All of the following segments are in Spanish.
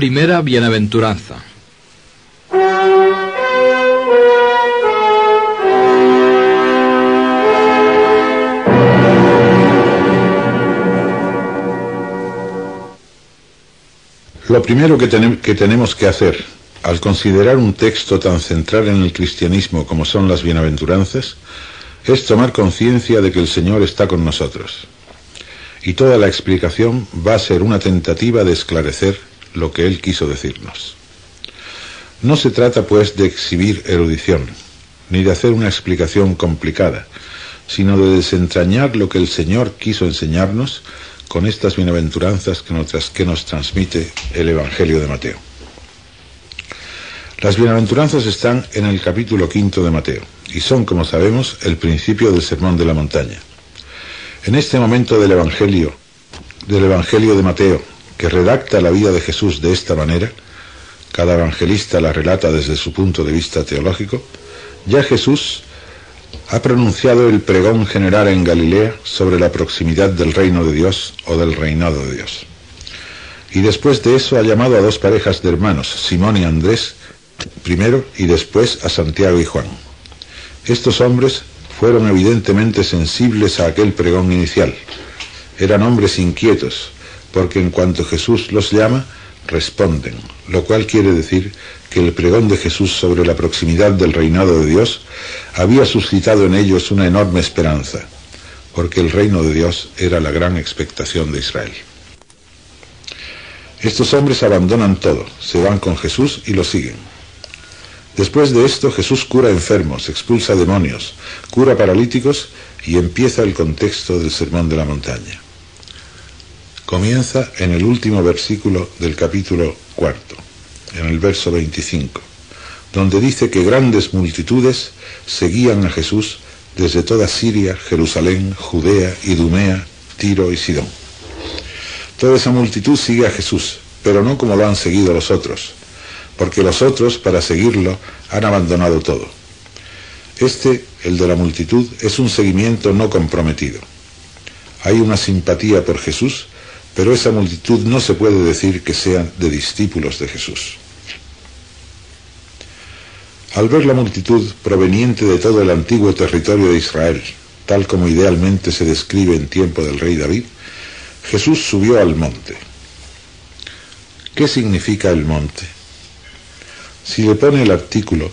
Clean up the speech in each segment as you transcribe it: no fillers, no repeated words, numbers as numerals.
Primera bienaventuranza. Lo primero que tenemos que hacer al considerar un texto tan central en el cristianismo como son las bienaventuranzas es tomar conciencia de que el Señor está con nosotros. Y toda la explicación va a ser una tentativa de esclarecer lo que Él quiso decirnos. No se trata, pues, de exhibir erudición, ni de hacer una explicación complicada, sino de desentrañar lo que el Señor quiso enseñarnos con estas bienaventuranzas que nos transmite el Evangelio de Mateo. Las bienaventuranzas están en el capítulo 5 de Mateo, y son, como sabemos, el principio del Sermón de la Montaña. En este momento del Evangelio de Mateo, que redacta la vida de Jesús de esta manera, cada evangelista la relata desde su punto de vista teológico, ya Jesús ha pronunciado el pregón general en Galilea sobre la proximidad del reino de Dios o del reinado de Dios. Y después de eso ha llamado a dos parejas de hermanos, Simón y Andrés, primero, y después a Santiago y Juan. Estos hombres fueron evidentemente sensibles a aquel pregón inicial. Eran hombres inquietos, porque en cuanto Jesús los llama, responden, lo cual quiere decir que el pregón de Jesús sobre la proximidad del reinado de Dios había suscitado en ellos una enorme esperanza, porque el reino de Dios era la gran expectación de Israel. Estos hombres abandonan todo, se van con Jesús y lo siguen. Después de esto, Jesús cura enfermos, expulsa demonios, cura paralíticos y empieza el contexto del Sermón de la Montaña. Comienza en el último versículo del capítulo 4, en el verso 25, donde dice que grandes multitudes seguían a Jesús desde toda Siria, Jerusalén, Judea, Idumea, Tiro y Sidón. Toda esa multitud sigue a Jesús, pero no como lo han seguido los otros, porque los otros, para seguirlo, han abandonado todo. El de la multitud, es un seguimiento no comprometido. Hay una simpatía por Jesús, pero esa multitud no se puede decir que sean de discípulos de Jesús. Al ver la multitud proveniente de todo el antiguo territorio de Israel, tal como idealmente se describe en tiempo del rey David, Jesús subió al monte. ¿Qué significa el monte? Si le pone el artículo,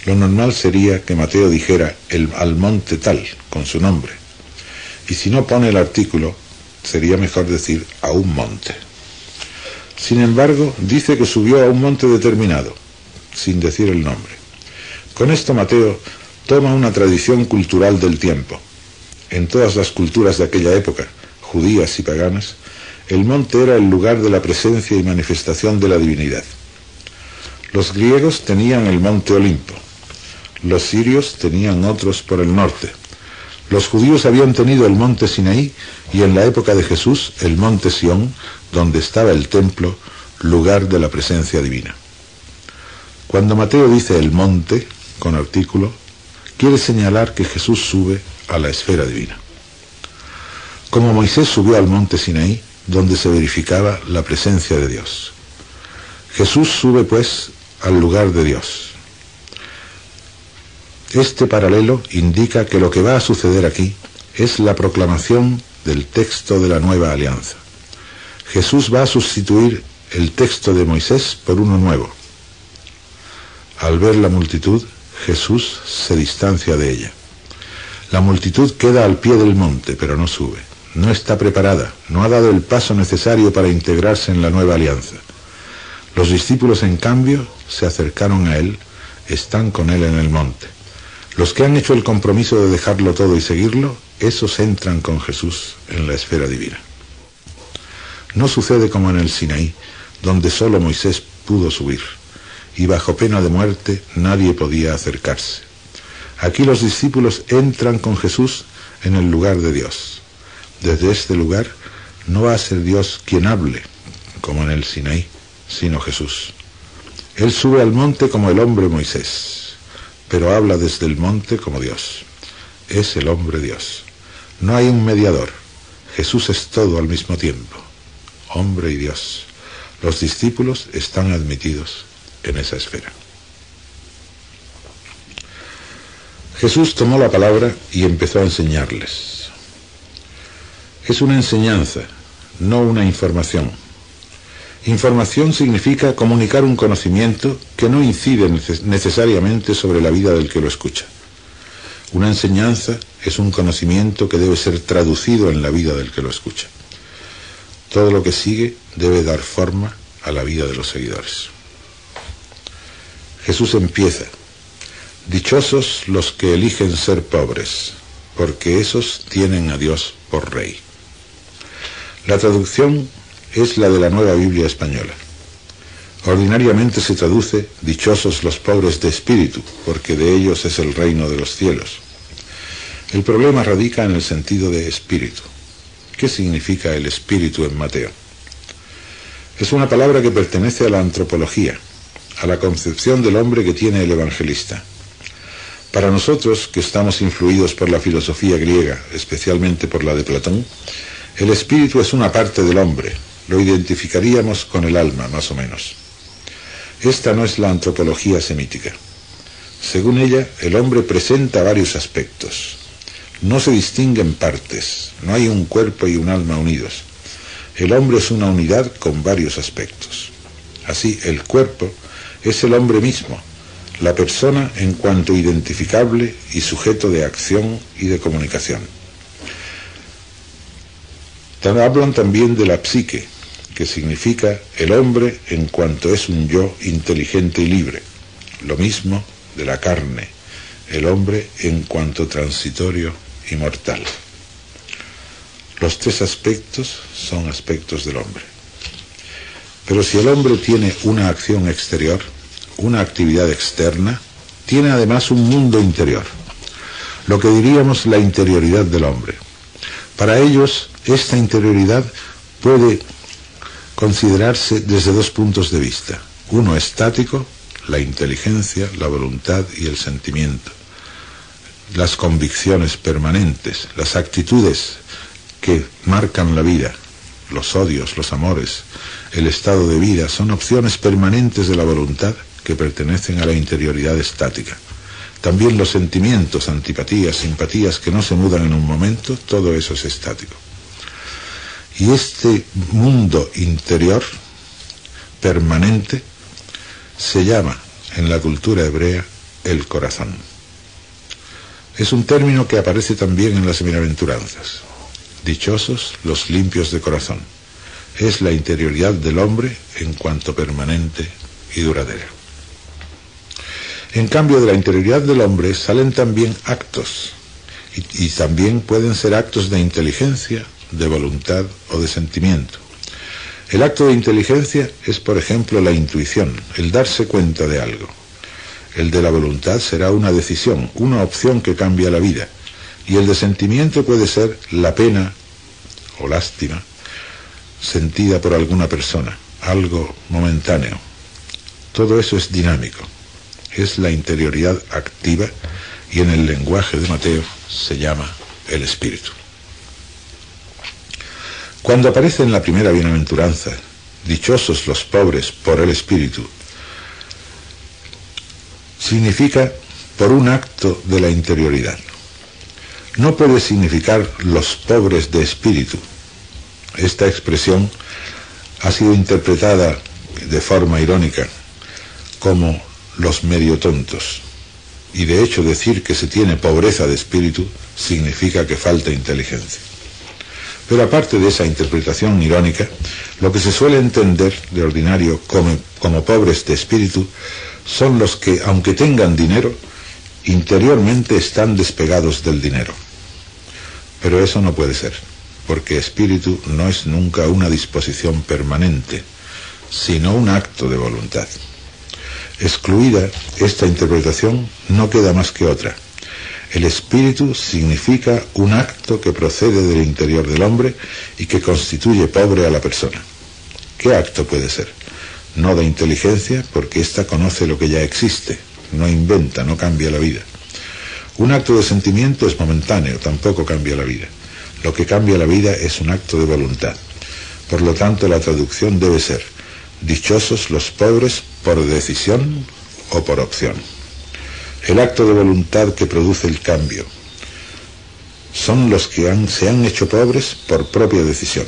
lo normal sería que Mateo dijera al monte tal, con su nombre. Y si no pone el artículo, sería mejor decir a un monte. Sin embargo, dice que subió a un monte determinado, sin decir el nombre. Con esto Mateo toma una tradición cultural del tiempo. En todas las culturas de aquella época, judías y paganas, el monte era el lugar de la presencia y manifestación de la divinidad. Los griegos tenían el monte Olimpo, los sirios tenían otros por el norte. Los judíos habían tenido el monte Sinaí y en la época de Jesús el monte Sión, donde estaba el templo, lugar de la presencia divina. Cuando Mateo dice el monte, con artículo, quiere señalar que Jesús sube a la esfera divina. Como Moisés subió al monte Sinaí, donde se verificaba la presencia de Dios. Jesús sube, pues, al lugar de Dios. Este paralelo indica que lo que va a suceder aquí es la proclamación del texto de la nueva alianza. Jesús va a sustituir el texto de Moisés por uno nuevo. Al ver la multitud, Jesús se distancia de ella. La multitud queda al pie del monte, pero no sube. No está preparada, no ha dado el paso necesario para integrarse en la nueva alianza. Los discípulos, en cambio, se acercaron a él, están con él en el monte. Los que han hecho el compromiso de dejarlo todo y seguirlo, esos entran con Jesús en la esfera divina. No sucede como en el Sinaí, donde solo Moisés pudo subir, y bajo pena de muerte nadie podía acercarse. Aquí los discípulos entran con Jesús en el lugar de Dios. Desde este lugar no va a ser Dios quien hable, como en el Sinaí, sino Jesús. Él sube al monte como el hombre Moisés, pero habla desde el monte como Dios. Es el hombre Dios. No hay un mediador. Jesús es todo al mismo tiempo, hombre y Dios. Los discípulos están admitidos en esa esfera. Jesús tomó la palabra y empezó a enseñarles. Es una enseñanza, no una información. Información significa comunicar un conocimiento que no incide necesariamente sobre la vida del que lo escucha. Una enseñanza es un conocimiento que debe ser traducido en la vida del que lo escucha. Todo lo que sigue debe dar forma a la vida de los seguidores. Jesús empieza: dichosos los que eligen ser pobres, porque esos tienen a Dios por Rey. La traducción es la de la Nueva Biblia Española. Ordinariamente se traduce: dichosos los pobres de espíritu, porque de ellos es el reino de los cielos. El problema radica en el sentido de espíritu. ¿Qué significa el espíritu en Mateo? Es una palabra que pertenece a la antropología, a la concepción del hombre que tiene el evangelista. Para nosotros, que estamos influidos por la filosofía griega, especialmente por la de Platón, el espíritu es una parte del hombre. Lo identificaríamos con el alma, más o menos. Esta no es la antropología semítica. Según ella, el hombre presenta varios aspectos. No se distinguen partes, no hay un cuerpo y un alma unidos. El hombre es una unidad con varios aspectos. Así, el cuerpo es el hombre mismo, la persona en cuanto identificable y sujeto de acción y de comunicación. Hablan también de la psique, que significa el hombre en cuanto es un yo inteligente y libre. Lo mismo de la carne, el hombre en cuanto transitorio y mortal. Los tres aspectos son aspectos del hombre. Pero si el hombre tiene una acción exterior, una actividad externa, tiene además un mundo interior, lo que diríamos la interioridad del hombre. Para ellos, esta interioridad puede considerarse desde dos puntos de vista. Uno estático, la inteligencia, la voluntad y el sentimiento. Las convicciones permanentes, las actitudes que marcan la vida, los odios, los amores, el estado de vida, son opciones permanentes de la voluntad que pertenecen a la interioridad estática. También los sentimientos, antipatías, simpatías que no se mudan en un momento, todo eso es estático. Y este mundo interior permanente se llama en la cultura hebrea el corazón. Es un término que aparece también en las bienaventuranzas. Dichosos los limpios de corazón. Es la interioridad del hombre en cuanto permanente y duradera. En cambio, de la interioridad del hombre salen también actos, y también pueden ser actos de inteligencia, de voluntad o de sentimiento. El acto de inteligencia es, por ejemplo, la intuición, el darse cuenta de algo. El de la voluntad será una decisión, una opción que cambia la vida. Y el de sentimiento puede ser la pena o lástima sentida por alguna persona, algo momentáneo. Todo eso es dinámico. Es la interioridad activa y en el lenguaje de Mateo se llama el espíritu. Cuando aparece en la primera bienaventuranza, dichosos los pobres por el espíritu, significa por un acto de la interioridad. No puede significar los pobres de espíritu. Esta expresión ha sido interpretada de forma irónica como los medio tontos. Y de hecho decir que se tiene pobreza de espíritu significa que falta inteligencia. Pero aparte de esa interpretación irónica, lo que se suele entender de ordinario como pobres de espíritu son los que, aunque tengan dinero, interiormente están despegados del dinero. Pero eso no puede ser, porque espíritu no es nunca una disposición permanente, sino un acto de voluntad. Excluida esta interpretación, no queda más que otra. El espíritu significa un acto que procede del interior del hombre y que constituye pobre a la persona. ¿Qué acto puede ser? No de inteligencia, porque ésta conoce lo que ya existe, no inventa, no cambia la vida. Un acto de sentimiento es momentáneo, tampoco cambia la vida. Lo que cambia la vida es un acto de voluntad. Por lo tanto, la traducción debe ser: Dichosos los pobres por decisión o por opción. El acto de voluntad que produce el cambio. Son los que se han hecho pobres por propia decisión.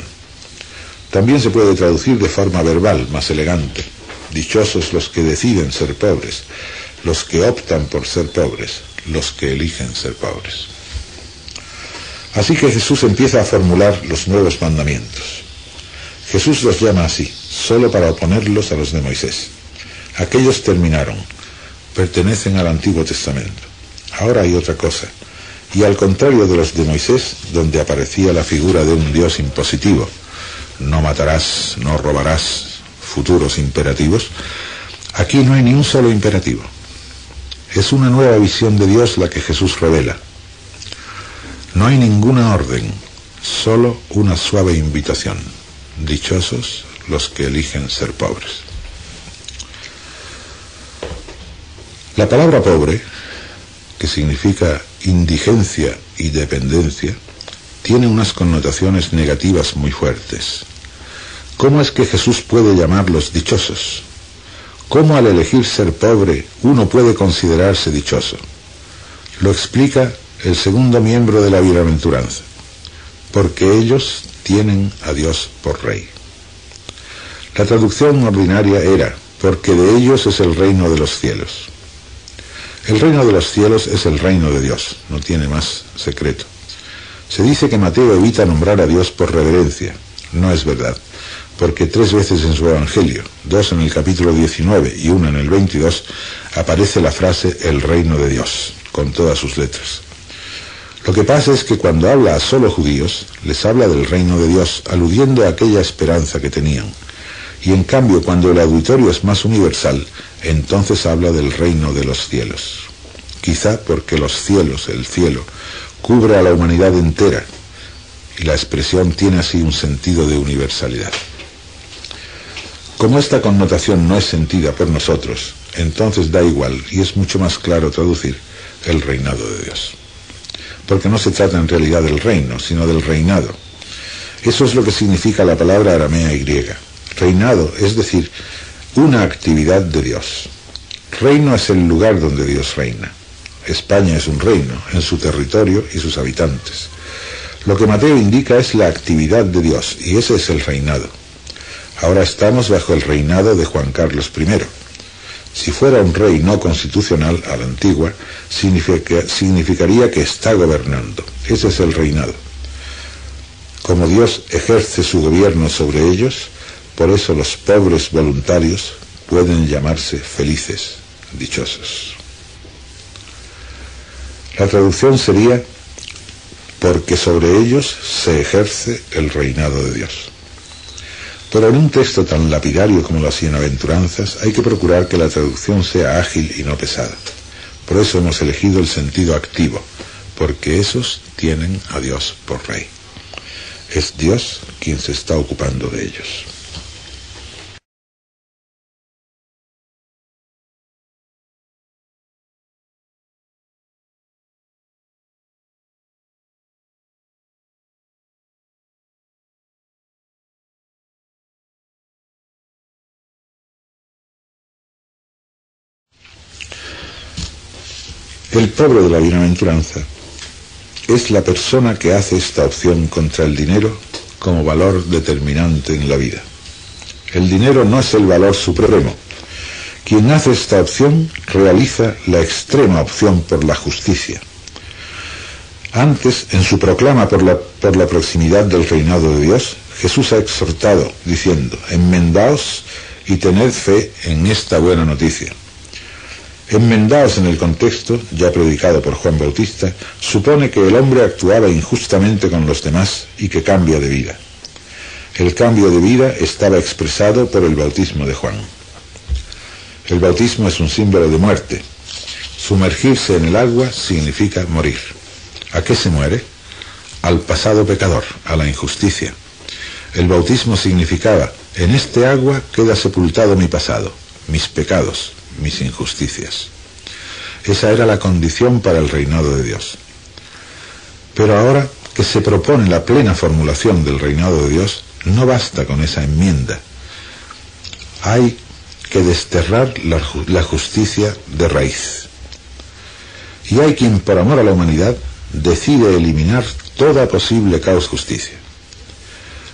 También se puede traducir de forma verbal, más elegante. Dichosos los que deciden ser pobres, los que optan por ser pobres, los que eligen ser pobres. Así que Jesús empieza a formular los nuevos mandamientos. Jesús los llama así, solo para oponerlos a los de Moisés. Aquellos terminaron, pertenecen al Antiguo Testamento. Ahora hay otra cosa. Y al contrario de los de Moisés, donde aparecía la figura de un Dios impositivo, no matarás, no robarás, futuros imperativos, aquí no hay ni un solo imperativo. Es una nueva visión de Dios la que Jesús revela. No hay ninguna orden, solo una suave invitación. Dichosos los que eligen ser pobres. La palabra pobre, que significa indigencia y dependencia, tiene unas connotaciones negativas muy fuertes. ¿Cómo es que Jesús puede llamarlos dichosos? ¿Cómo al elegir ser pobre uno puede considerarse dichoso? Lo explica el segundo miembro de la bienaventuranza. Porque ellos tienen a Dios por Rey. La traducción ordinaria era, porque de ellos es el reino de los cielos. El reino de los cielos es el reino de Dios, no tiene más secreto. Se dice que Mateo evita nombrar a Dios por reverencia. No es verdad, porque 3 veces en su Evangelio, 2 en el capítulo 19 y 1 en el 22, aparece la frase el reino de Dios, con todas sus letras. Lo que pasa es que cuando habla a solo judíos, les habla del reino de Dios, aludiendo a aquella esperanza que tenían. Y en cambio, cuando el auditorio es más universal, entonces habla del reino de los cielos. Quizá porque los cielos, el cielo, cubre a la humanidad entera, y la expresión tiene así un sentido de universalidad. Como esta connotación no es sentida por nosotros, entonces da igual, y es mucho más claro traducir el reinado de Dios. Porque no se trata en realidad del reino, sino del reinado. Eso es lo que significa la palabra aramea y griega. Reinado, es decir, una actividad de Dios. Reino es el lugar donde Dios reina. España es un reino, en su territorio y sus habitantes. Lo que Mateo indica es la actividad de Dios, y ese es el reinado. Ahora estamos bajo el reinado de Juan Carlos I. Si fuera un rey no constitucional, a la antigua, significaría que está gobernando. Ese es el reinado. Como Dios ejerce su gobierno sobre ellos, por eso los pobres voluntarios pueden llamarse felices, dichosos. La traducción sería, porque sobre ellos se ejerce el reinado de Dios. Pero en un texto tan lapidario como las bienaventuranzas hay que procurar que la traducción sea ágil y no pesada. Por eso hemos elegido el sentido activo, porque esos tienen a Dios por Rey. Es Dios quien se está ocupando de ellos. El pobre de la bienaventuranza es la persona que hace esta opción contra el dinero como valor determinante en la vida. El dinero no es el valor supremo. Quien hace esta opción realiza la extrema opción por la justicia. Antes, en su proclama por la proximidad del reinado de Dios, Jesús ha exhortado, diciendo, enmendaos y tened fe en esta buena noticia. Enmendaos en el contexto, ya predicado por Juan Bautista, supone que el hombre actuaba injustamente con los demás y que cambia de vida. El cambio de vida estaba expresado por el bautismo de Juan. El bautismo es un símbolo de muerte. Sumergirse en el agua significa morir. ¿A qué se muere? Al pasado pecador, a la injusticia. El bautismo significaba, en este agua queda sepultado mi pasado, mis pecados, mis injusticias. Esa era la condición para el reinado de Dios. Pero ahora que se propone la plena formulación del reinado de Dios, no basta con esa enmienda. Hay que desterrar la justicia de raíz. Y hay quien, por amor a la humanidad, decide eliminar toda posible causa justicia.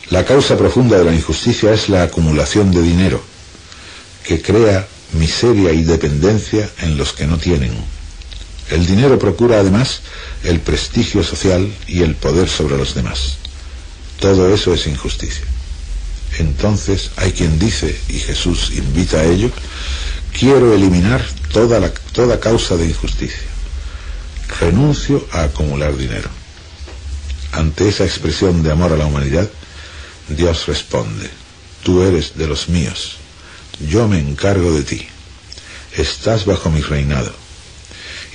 La causa profunda de la injusticia es la acumulación de dinero, que crea miseria y dependencia en los que no tienen. El dinero procura además el prestigio social y el poder sobre los demás. Todo eso es injusticia. Entonces hay quien dice, y Jesús invita a ello: quiero eliminar toda causa de injusticia. Renuncio a acumular dinero. Ante esa expresión de amor a la humanidad, Dios responde: tú eres de los míos, yo me encargo de ti, estás bajo mi reinado.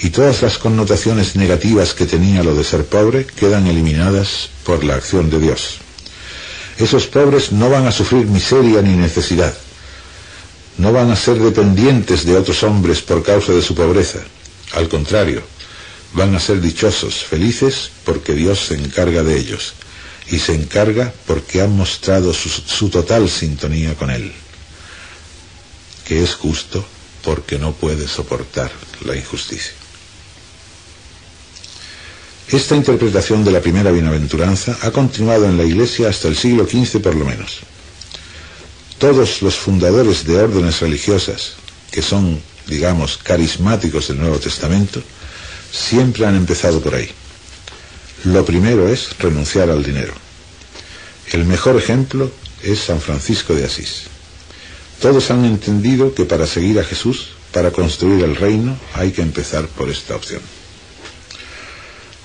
Y todas las connotaciones negativas que tenía lo de ser pobre quedan eliminadas por la acción de Dios. Esos pobres no van a sufrir miseria ni necesidad, no van a ser dependientes de otros hombres por causa de su pobreza. Al contrario, van a ser dichosos, felices, porque Dios se encarga de ellos, y se encarga porque han mostrado su total sintonía con Él, que es justo porque no puede soportar la injusticia. Esta interpretación de la primera bienaventuranza ha continuado en la Iglesia hasta el siglo XV por lo menos. Todos los fundadores de órdenes religiosas, que son, digamos, carismáticos del Nuevo Testamento, siempre han empezado por ahí. Lo primero es renunciar al dinero. El mejor ejemplo es San Francisco de Asís. Todos han entendido que para seguir a Jesús, para construir el reino, hay que empezar por esta opción.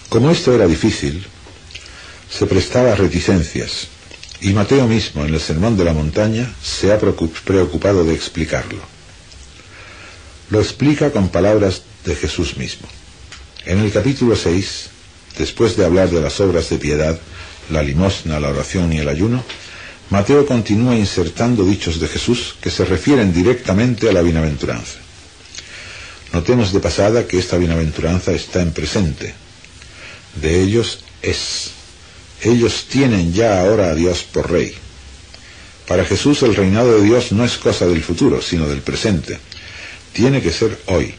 Como esto era difícil, se prestaba a reticencias, y Mateo mismo, en el Sermón de la Montaña, se ha preocupado de explicarlo. Lo explica con palabras de Jesús mismo. En el capítulo 6, después de hablar de las obras de piedad, la limosna, la oración y el ayuno, Mateo continúa insertando dichos de Jesús que se refieren directamente a la bienaventuranza. Notemos de pasada que esta bienaventuranza está en presente. De ellos es. Ellos tienen ya ahora a Dios por Rey. Para Jesús el reinado de Dios no es cosa del futuro, sino del presente. Tiene que ser hoy.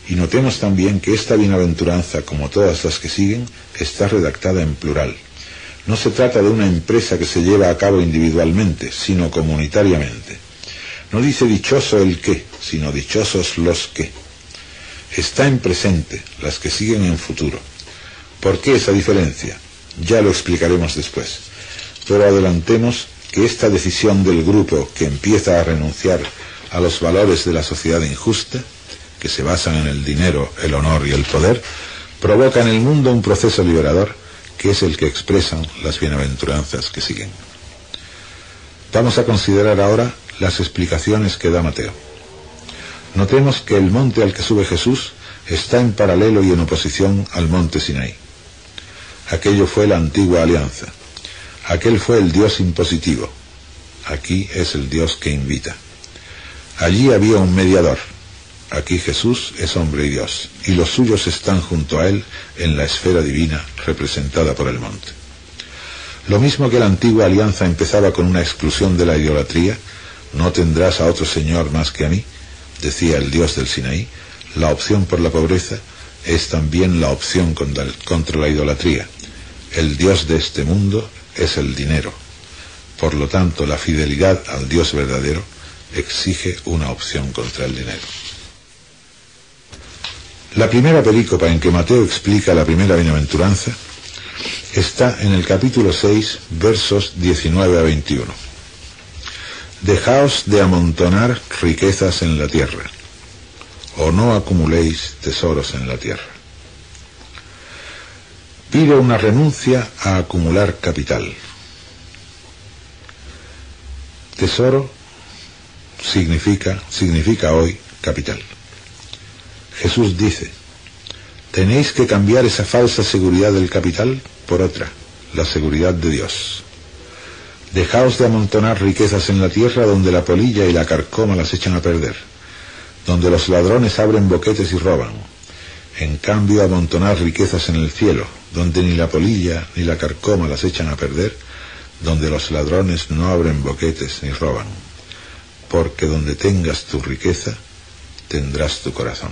Y notemos también que esta bienaventuranza, como todas las que siguen, está redactada en plural. No se trata de una empresa que se lleva a cabo individualmente, sino comunitariamente. No dice dichoso el qué, sino dichosos los que. Está en presente, las que siguen en futuro. ¿Por qué esa diferencia? Ya lo explicaremos después. Pero adelantemos que esta decisión del grupo que empieza a renunciar a los valores de la sociedad injusta, que se basan en el dinero, el honor y el poder, provoca en el mundo un proceso liberador que es el que expresan las bienaventuranzas que siguen. Vamos a considerar ahora las explicaciones que da Mateo. Notemos que el monte al que sube Jesús está en paralelo y en oposición al monte Sinaí. Aquello fue la antigua alianza. Aquel fue el Dios impositivo. Aquí es el Dios que invita. Allí había un mediador. Aquí Jesús es hombre y Dios, y los suyos están junto a él en la esfera divina representada por el monte. Lo mismo que la antigua alianza empezaba con una exclusión de la idolatría, no tendrás a otro Señor más que a mí, decía el Dios del Sinaí, la opción por la pobreza es también la opción contra la idolatría. El Dios de este mundo es el dinero. Por lo tanto, la fidelidad al Dios verdadero exige una opción contra el dinero. La primera perícopa en que Mateo explica la primera bienaventuranza está en el capítulo 6, versos 19 a 21. Dejaos de amontonar riquezas en la tierra, o no acumuléis tesoros en la tierra. Pide una renuncia a acumular capital. Tesoro significa hoy capital. Jesús dice: tenéis que cambiar esa falsa seguridad del capital por otra, la seguridad de Dios. Dejaos de amontonar riquezas en la tierra donde la polilla y la carcoma las echan a perder, donde los ladrones abren boquetes y roban. En cambio, amontonar riquezas en el cielo, donde ni la polilla ni la carcoma las echan a perder, donde los ladrones no abren boquetes ni roban. porque donde tengas tu riqueza, tendrás tu corazón.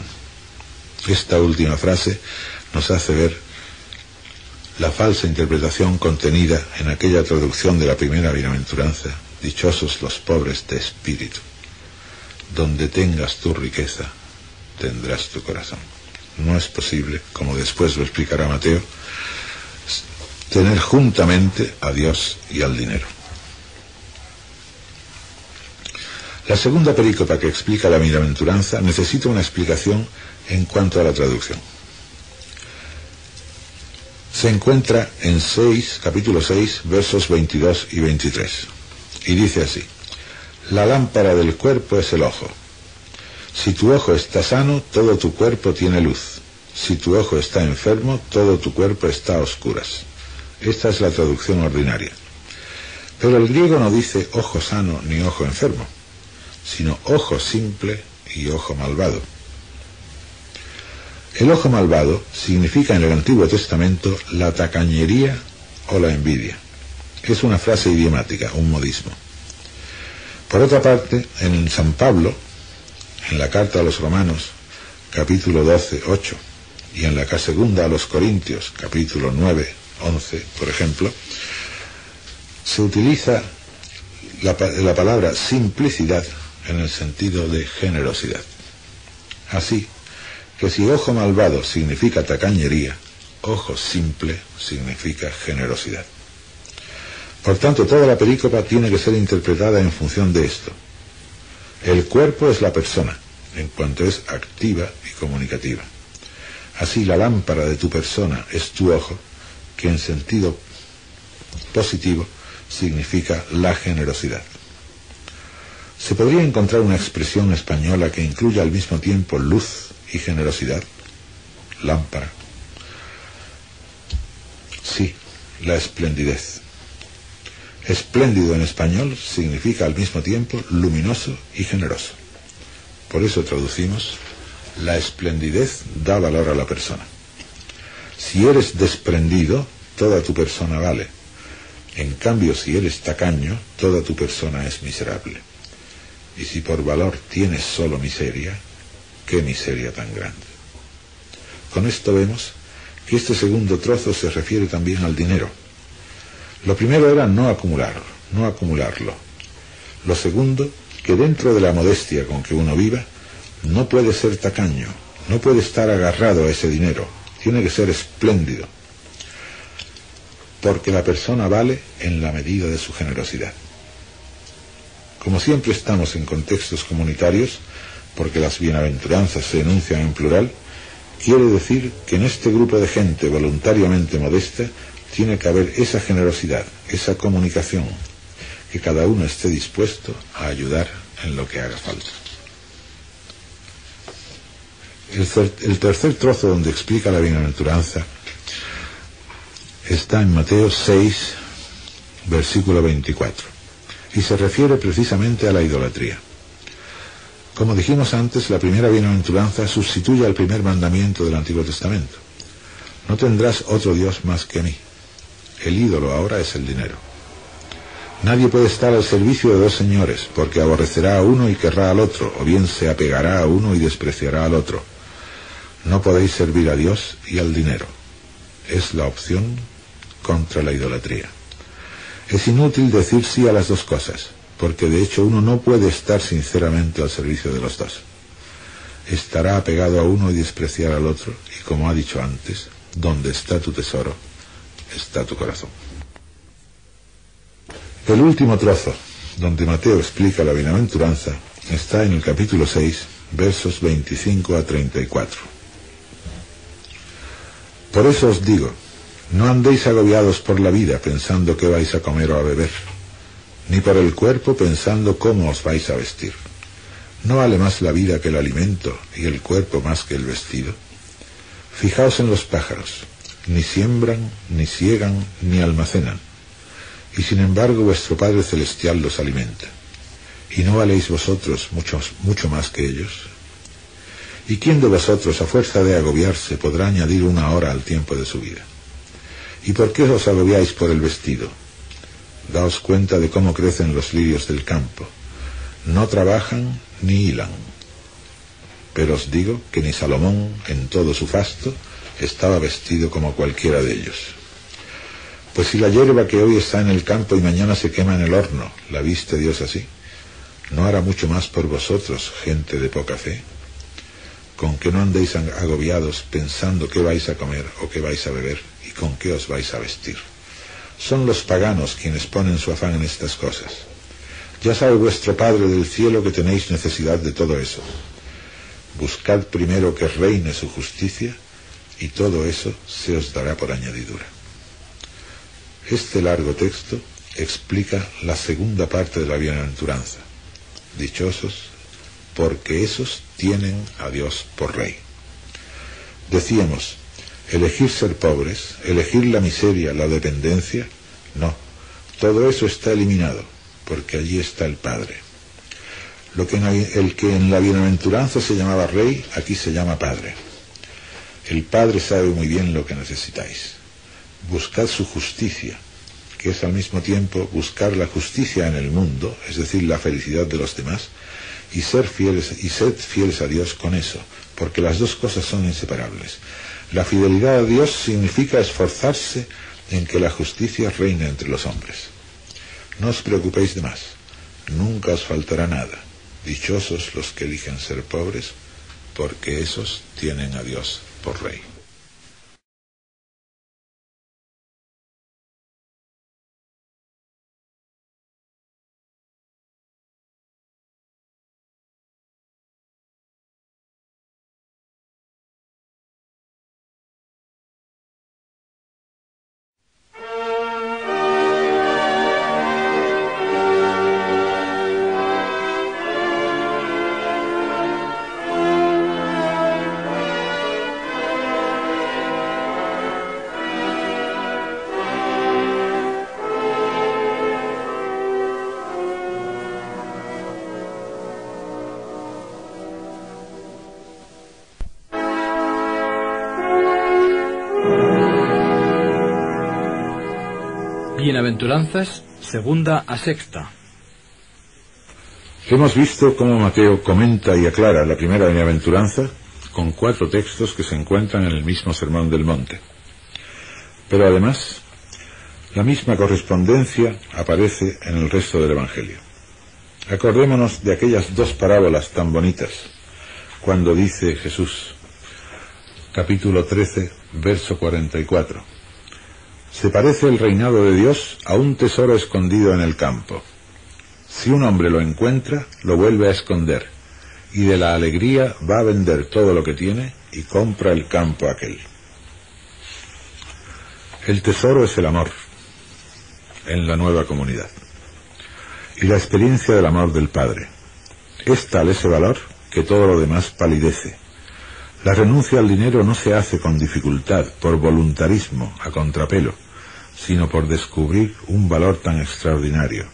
Esta última frase nos hace ver la falsa interpretación contenida en aquella traducción de la primera bienaventuranza: dichosos los pobres de espíritu. Donde tengas tu riqueza, tendrás tu corazón. No es posible, como después lo explicará Mateo, tener juntamente a Dios y al dinero. La segunda perícopa que explica la bienaventuranza necesita una explicación en cuanto a la traducción. Se encuentra en capítulo 6, versos 22 y 23, y dice así: la lámpara del cuerpo es el ojo. Si tu ojo está sano, todo tu cuerpo tiene luz. Si tu ojo está enfermo, todo tu cuerpo está a oscuras. Esta es la traducción ordinaria. Pero el griego no dice ojo sano ni ojo enfermo, sino ojo simple y ojo malvado. El ojo malvado significa en el Antiguo Testamento la tacañería o la envidia. Es una frase idiomática, un modismo. Por otra parte, en San Pablo, en la carta a los Romanos, capítulo 12, 8, y en la segunda a los Corintios, capítulo 9, 11, por ejemplo, se utiliza la palabra simplicidad en el sentido de generosidad. Así que si ojo malvado significa tacañería, ojo simple significa generosidad. Por tanto, toda la perícopa tiene que ser interpretada en función de esto. El cuerpo es la persona, en cuanto es activa y comunicativa. Así, la lámpara de tu persona es tu ojo, que en sentido positivo significa la generosidad. ¿Se podría encontrar una expresión española que incluya al mismo tiempo luz y generosidad? Lámpara. Sí, la esplendidez. Espléndido en español significa al mismo tiempo luminoso y generoso. Por eso traducimos: la esplendidez da valor a la persona. Si eres desprendido, toda tu persona vale. En cambio, si eres tacaño, toda tu persona es miserable. Y si por valor tienes solo miseria, qué miseria tan grande. Con esto vemos que este segundo trozo se refiere también al dinero. Lo primero era no acumularlo. Lo segundo, que dentro de la modestia con que uno viva, no puede ser tacaño, no puede estar agarrado a ese dinero, tiene que ser espléndido, porque la persona vale en la medida de su generosidad. Como siempre estamos en contextos comunitarios, porque las bienaventuranzas se enuncian en plural, quiere decir que en este grupo de gente voluntariamente modesta tiene que haber esa generosidad, esa comunicación, que cada uno esté dispuesto a ayudar en lo que haga falta. El tercer trozo donde explica la bienaventuranza está en Mateo 6, versículo 24, y se refiere precisamente a la idolatría. Como dijimos antes, la primera bienaventuranza sustituye al primer mandamiento del Antiguo Testamento: no tendrás otro Dios más que a mí. El ídolo ahora es el dinero. Nadie puede estar al servicio de dos señores, porque aborrecerá a uno y querrá al otro, o bien se apegará a uno y despreciará al otro. No podéis servir a Dios y al dinero. Es la opción contra la idolatría. Es inútil decir sí a las dos cosas, porque de hecho uno no puede estar sinceramente al servicio de los dos. Estará apegado a uno y despreciar al otro, y como ha dicho antes, donde está tu tesoro, está tu corazón. El último trozo, donde Mateo explica la bienaventuranza, está en el capítulo 6, versos 25 a 34. Por eso os digo, no andéis agobiados por la vida pensando qué vais a comer o a beber, ni por el cuerpo pensando cómo os vais a vestir. ¿No vale más la vida que el alimento y el cuerpo más que el vestido? Fijaos en los pájaros, ni siembran, ni siegan, ni almacenan, y sin embargo vuestro Padre Celestial los alimenta. ¿Y no valéis vosotros mucho más que ellos? ¿Y quién de vosotros, a fuerza de agobiarse, podrá añadir una hora al tiempo de su vida? ¿Y por qué os agobiáis por el vestido? Daos cuenta de cómo crecen los lirios del campo. no trabajan ni hilan. Pero os digo que ni Salomón, en todo su fasto, estaba vestido como cualquiera de ellos. Pues si la hierba que hoy está en el campo y mañana se quema en el horno, ¿la viste Dios así? ¿No hará mucho más por vosotros, gente de poca fe? Con que no andéis agobiados pensando qué vais a comer o qué vais a beber y con qué os vais a vestir. Son los paganos quienes ponen su afán en estas cosas. Ya sabe vuestro Padre del cielo que tenéis necesidad de todo eso. Buscad primero que reine su justicia y todo eso se os dará por añadidura. Este largo texto explica la segunda parte de la bienaventuranza. Dichosos, porque esos tienen a Dios por Rey. Decíamos, elegir ser pobres, elegir la miseria, la dependencia, no, todo eso está eliminado, porque allí está el Padre. El que en la bienaventuranza se llamaba Rey, aquí se llama Padre. El Padre sabe muy bien lo que necesitáis. Buscad su justicia, que es al mismo tiempo buscar la justicia en el mundo, es decir, la felicidad de los demás, y sed fieles a Dios con eso, porque las dos cosas son inseparables. La fidelidad a Dios significa esforzarse en que la justicia reine entre los hombres. No os preocupéis de más, nunca os faltará nada. Dichosos los que eligen ser pobres, porque esos tienen a Dios por Rey. Bienaventuranzas, segunda a sexta. Hemos visto cómo Mateo comenta y aclara la primera bienaventuranza con 4 textos que se encuentran en el mismo Sermón del Monte. Pero además, la misma correspondencia aparece en el resto del Evangelio. Acordémonos de aquellas 2 parábolas tan bonitas, cuando dice Jesús, capítulo 13, verso 44, se parece el reinado de Dios a un tesoro escondido en el campo. Si un hombre lo encuentra, lo vuelve a esconder, y de la alegría va a vender todo lo que tiene y compra el campo aquel. El tesoro es el amor en la nueva comunidad y la experiencia del amor del Padre. Es tal ese valor que todo lo demás palidece. La renuncia al dinero no se hace con dificultad, por voluntarismo, a contrapelo, sino por descubrir un valor tan extraordinario.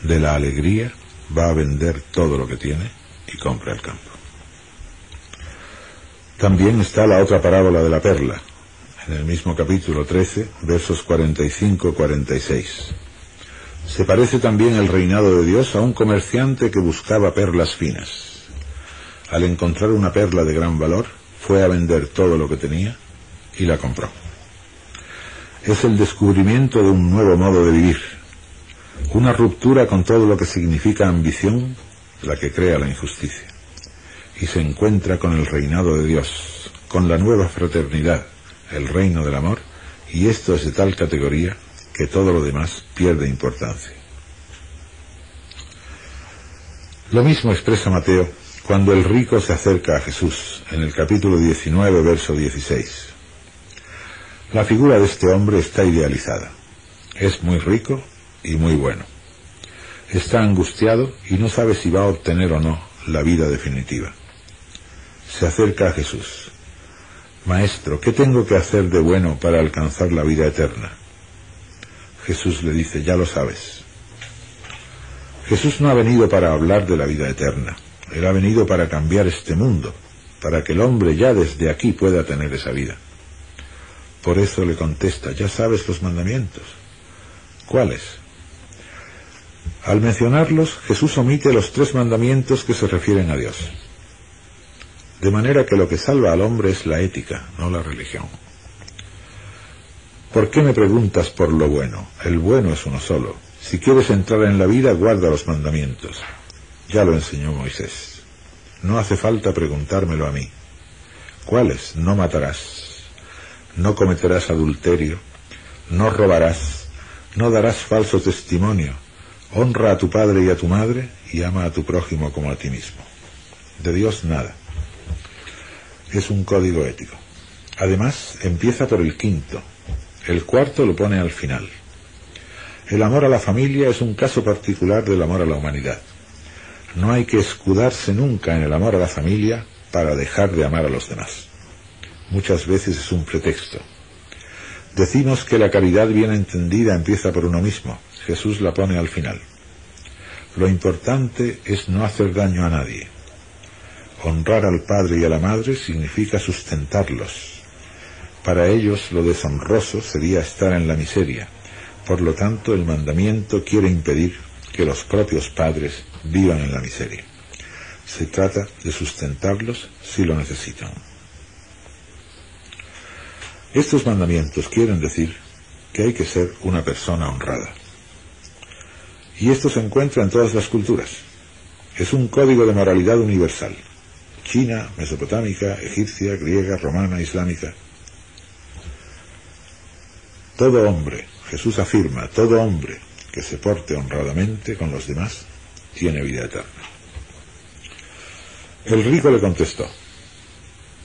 De la alegría va a vender todo lo que tiene y compra el campo. También está la otra parábola de la perla, en el mismo capítulo 13, versos 45-46. Se parece también el reinado de Dios a un comerciante que buscaba perlas finas. Al encontrar una perla de gran valor, fue a vender todo lo que tenía y la compró. Es el descubrimiento de un nuevo modo de vivir, una ruptura con todo lo que significa ambición, la que crea la injusticia, y se encuentra con el reinado de Dios, con la nueva fraternidad, el reino del amor, y esto es de tal categoría que todo lo demás pierde importancia. Lo mismo expresa Mateo cuando el rico se acerca a Jesús, en el capítulo 19, verso 16. La figura de este hombre está idealizada. Es muy rico y muy bueno. Está angustiado y no sabe si va a obtener o no la vida definitiva. Se acerca a Jesús. Maestro, ¿qué tengo que hacer de bueno para alcanzar la vida eterna? Jesús le dice, ya lo sabes. Jesús no ha venido para hablar de la vida eterna. Él ha venido para cambiar este mundo, para que el hombre ya desde aquí pueda tener esa vida. Por eso le contesta, ya sabes los mandamientos. ¿Cuáles? Al mencionarlos, Jesús omite los 3 mandamientos que se refieren a Dios. De manera que lo que salva al hombre es la ética, no la religión. ¿Por qué me preguntas por lo bueno? El bueno es uno solo. Si quieres entrar en la vida, guarda los mandamientos. Ya lo enseñó Moisés. No hace falta preguntármelo a mí. ¿Cuáles? No matarás, no cometerás adulterio, no robarás, no darás falso testimonio, honra a tu padre y a tu madre y ama a tu prójimo como a ti mismo. De Dios nada. Es un código ético. Además, empieza por el 5.º. El 4.º lo pone al final. El amor a la familia es un caso particular del amor a la humanidad. No hay que escudarse nunca en el amor a la familia para dejar de amar a los demás. Muchas veces es un pretexto. Decimos que la caridad bien entendida empieza por uno mismo. Jesús la pone al final. Lo importante es no hacer daño a nadie. Honrar al padre y a la madre significa sustentarlos. Para ellos lo deshonroso sería estar en la miseria. Por lo tanto, el mandamiento quiere impedir que los propios padres vivan en la miseria. Se trata de sustentarlos si lo necesitan. Estos mandamientos quieren decir que hay que ser una persona honrada. Y esto se encuentra en todas las culturas. Es un código de moralidad universal. China, mesopotámica, egipcia, griega, romana, islámica. Todo hombre, Jesús afirma, todo hombre que se porte honradamente con los demás tiene vida eterna. El rico le contestó: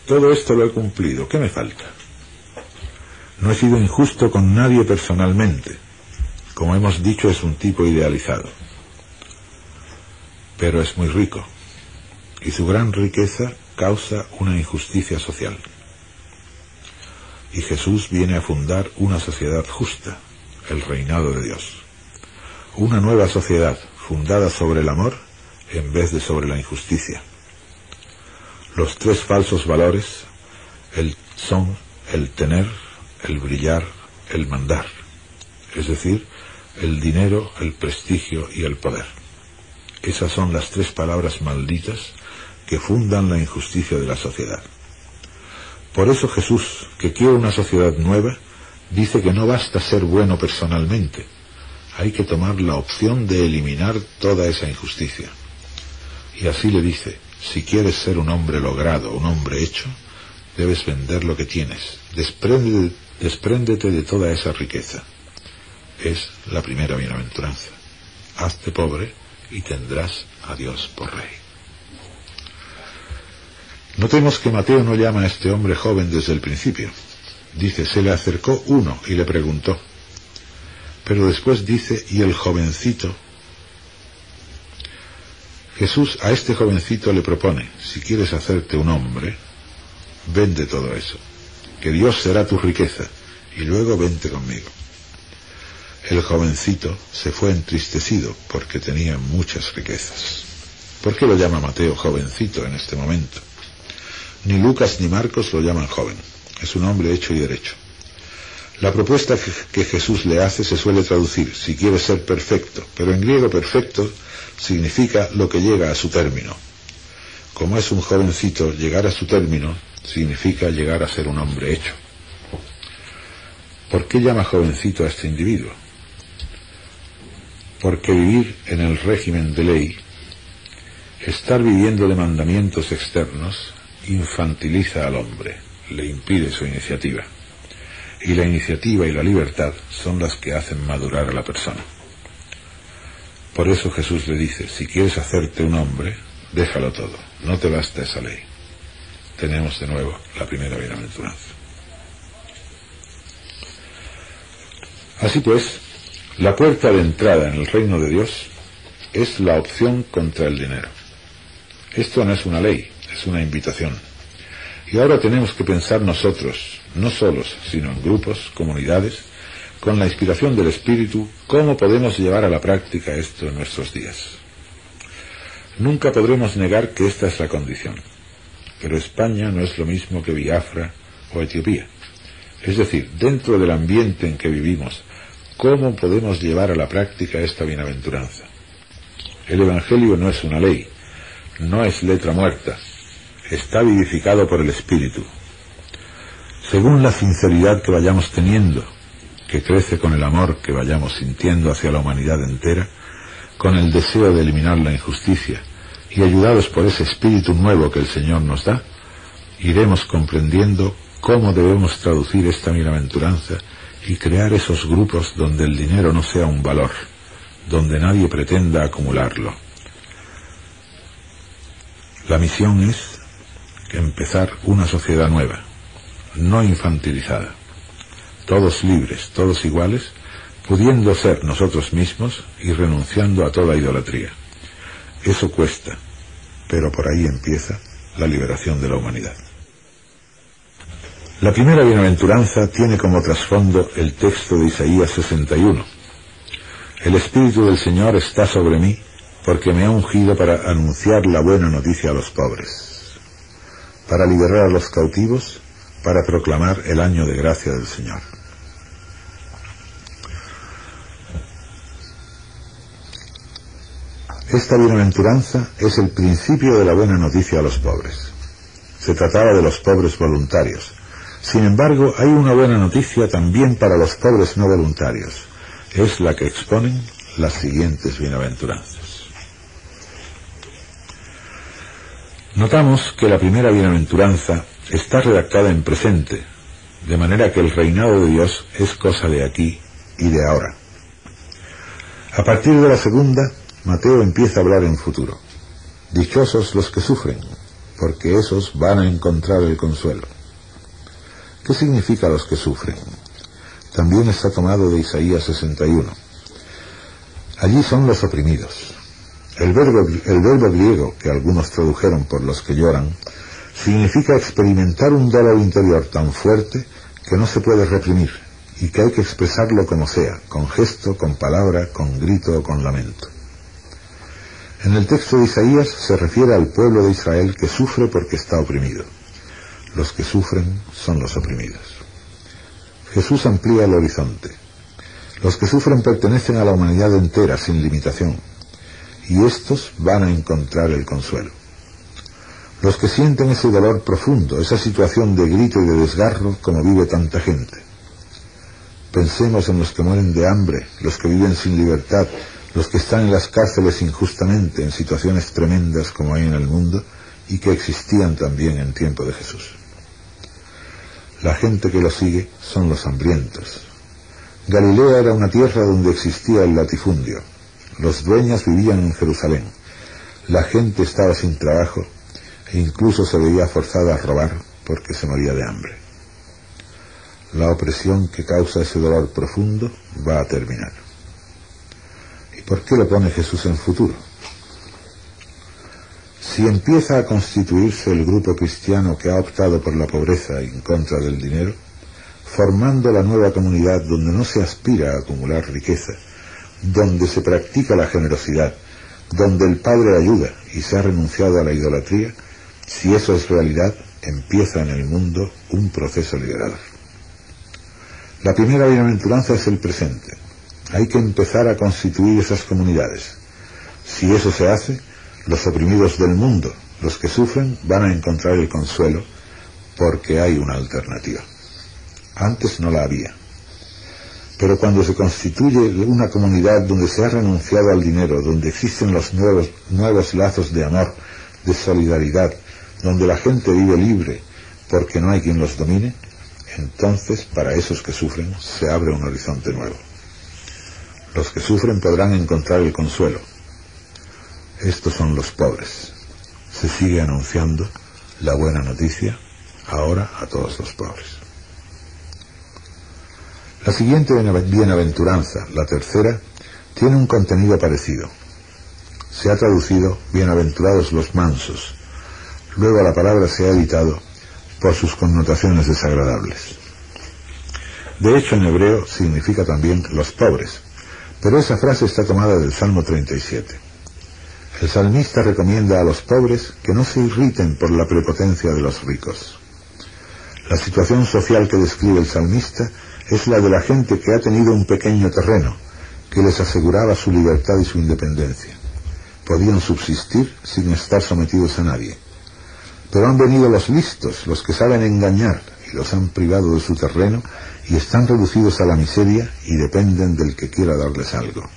todo esto lo he cumplido, ¿qué me falta? No he sido injusto con nadie personalmente. Como hemos dicho, es un tipo idealizado. Pero es muy rico, y su gran riqueza causa una injusticia social. Y Jesús viene a fundar una sociedad justa, el reinado de Dios. Una nueva sociedad fundada sobre el amor en vez de sobre la injusticia. Los 3 falsos valores son el tener, el brillar, el mandar, es decir, el dinero, el prestigio y el poder. Esas son las 3 palabras malditas que fundan la injusticia de la sociedad. Por eso Jesús, que quiere una sociedad nueva, dice que no basta ser bueno personalmente, hay que tomar la opción de eliminar toda esa injusticia. Y así le dice: si quieres ser un hombre logrado, un hombre hecho, debes vender lo que tienes, despréndete de toda esa riqueza. Es la primera bienaventuranza. Hazte pobre y tendrás a Dios por rey. Notemos que Mateo no llama a este hombre joven desde el principio. Dice: se le acercó uno y le preguntó. Pero después dice: y el jovencito. Jesús a este jovencito le propone: si quieres hacerte un hombre, vende todo eso, que Dios será tu riqueza, y luego vente conmigo. El jovencito se fue entristecido porque tenía muchas riquezas. ¿Por qué lo llama Mateo jovencito en este momento? Ni Lucas ni Marcos lo llaman joven. Es un hombre hecho y derecho. La propuesta que Jesús le hace se suele traducir: si quieres ser perfecto, pero en griego perfecto significa lo que llega a su término. Como es un jovencito, llegar a su término significa llegar a ser un hombre hecho. ¿Por qué llama jovencito a este individuo? Porque vivir en el régimen de ley, estar viviendo de mandamientos externos, infantiliza al hombre, le impide su iniciativa. Y la iniciativa y la libertad son las que hacen madurar a la persona. Por eso Jesús le dice: si quieres hacerte un hombre, déjalo todo, no te basta esa ley. Tenemos de nuevo la primera bienaventuranza. Así pues, la puerta de entrada en el reino de Dios es la opción contra el dinero. Esto no es una ley, es una invitación. Y ahora tenemos que pensar nosotros, no solos, sino en grupos, comunidades, con la inspiración del Espíritu, cómo podemos llevar a la práctica esto en nuestros días. Nunca podremos negar que esta es la condición. Pero España no es lo mismo que Biafra o Etiopía. Es decir, dentro del ambiente en que vivimos, ¿cómo podemos llevar a la práctica esta bienaventuranza? El Evangelio no es una ley, no es letra muerta, está vivificado por el Espíritu. Según la sinceridad que vayamos teniendo, que crece con el amor que vayamos sintiendo hacia la humanidad entera, con el deseo de eliminar la injusticia, y ayudados por ese espíritu nuevo que el Señor nos da, iremos comprendiendo cómo debemos traducir esta bienaventuranza y crear esos grupos donde el dinero no sea un valor, donde nadie pretenda acumularlo. La misión es empezar una sociedad nueva, no infantilizada, todos libres, todos iguales, pudiendo ser nosotros mismos y renunciando a toda idolatría. Eso cuesta, pero por ahí empieza la liberación de la humanidad. La primera bienaventuranza tiene como trasfondo el texto de Isaías 61. El Espíritu del Señor está sobre mí, porque me ha ungido para anunciar la buena noticia a los pobres, para liberar a los cautivos, para proclamar el año de gracia del Señor. Esta bienaventuranza es el principio de la buena noticia a los pobres. Se trataba de los pobres voluntarios. Sin embargo, hay una buena noticia también para los pobres no voluntarios. Es la que exponen las siguientes bienaventuranzas. Notamos que la primera bienaventuranza está redactada en presente, de manera que el reinado de Dios es cosa de aquí y de ahora. A partir de la segunda, Mateo empieza a hablar en futuro. Dichosos los que sufren, porque esos van a encontrar el consuelo. ¿Qué significa los que sufren? También está tomado de Isaías 61. Allí son los oprimidos. El verbo griego, que algunos tradujeron por los que lloran, significa experimentar un dolor interior tan fuerte que no se puede reprimir y que hay que expresarlo como sea, con gesto, con palabra, con grito o con lamento. En el texto de Isaías se refiere al pueblo de Israel que sufre porque está oprimido. Los que sufren son los oprimidos. Jesús amplía el horizonte. Los que sufren pertenecen a la humanidad entera, sin limitación, y estos van a encontrar el consuelo. Los que sienten ese dolor profundo, esa situación de grito y de desgarro como vive tanta gente. Pensemos en los que mueren de hambre, los que viven sin libertad, los que están en las cárceles injustamente, en situaciones tremendas como hay en el mundo y que existían también en tiempo de Jesús. La gente que lo sigue son los hambrientos. Galilea era una tierra donde existía el latifundio. Los dueños vivían en Jerusalén. La gente estaba sin trabajo e incluso se veía forzada a robar porque se moría de hambre. La opresión que causa ese dolor profundo va a terminar. ¿Y por qué lo pone Jesús en futuro? Si empieza a constituirse el grupo cristiano que ha optado por la pobreza en contra del dinero, formando la nueva comunidad donde no se aspira a acumular riqueza, donde se practica la generosidad, donde el Padre ayuda y se ha renunciado a la idolatría, si eso es realidad, empieza en el mundo un proceso liberador. La primera bienaventuranza es el presente. Hay que empezar a constituir esas comunidades. Si eso se hace, los oprimidos del mundo, los que sufren, van a encontrar el consuelo porque hay una alternativa. Antes no la había. Pero cuando se constituye una comunidad donde se ha renunciado al dinero, donde existen los nuevos lazos de amor, de solidaridad, donde la gente vive libre porque no hay quien los domine, entonces para esos que sufren se abre un horizonte nuevo. Los que sufren podrán encontrar el consuelo. Estos son los pobres. Se sigue anunciando la buena noticia ahora a todos los pobres. La siguiente bienaventuranza, la tercera, tiene un contenido parecido. Se ha traducido bienaventurados los mansos. Luego la palabra se ha editado por sus connotaciones desagradables. De hecho, en hebreo significa también los pobres, pero esa frase está tomada del Salmo 37. El salmista recomienda a los pobres que no se irriten por la prepotencia de los ricos. La situación social que describe el salmista es la de la gente que ha tenido un pequeño terreno que les aseguraba su libertad y su independencia. Podían subsistir sin estar sometidos a nadie. Pero han venido los listos, los que saben engañar, y los han privado de su terreno y están reducidos a la miseria y dependen del que quiera darles algo.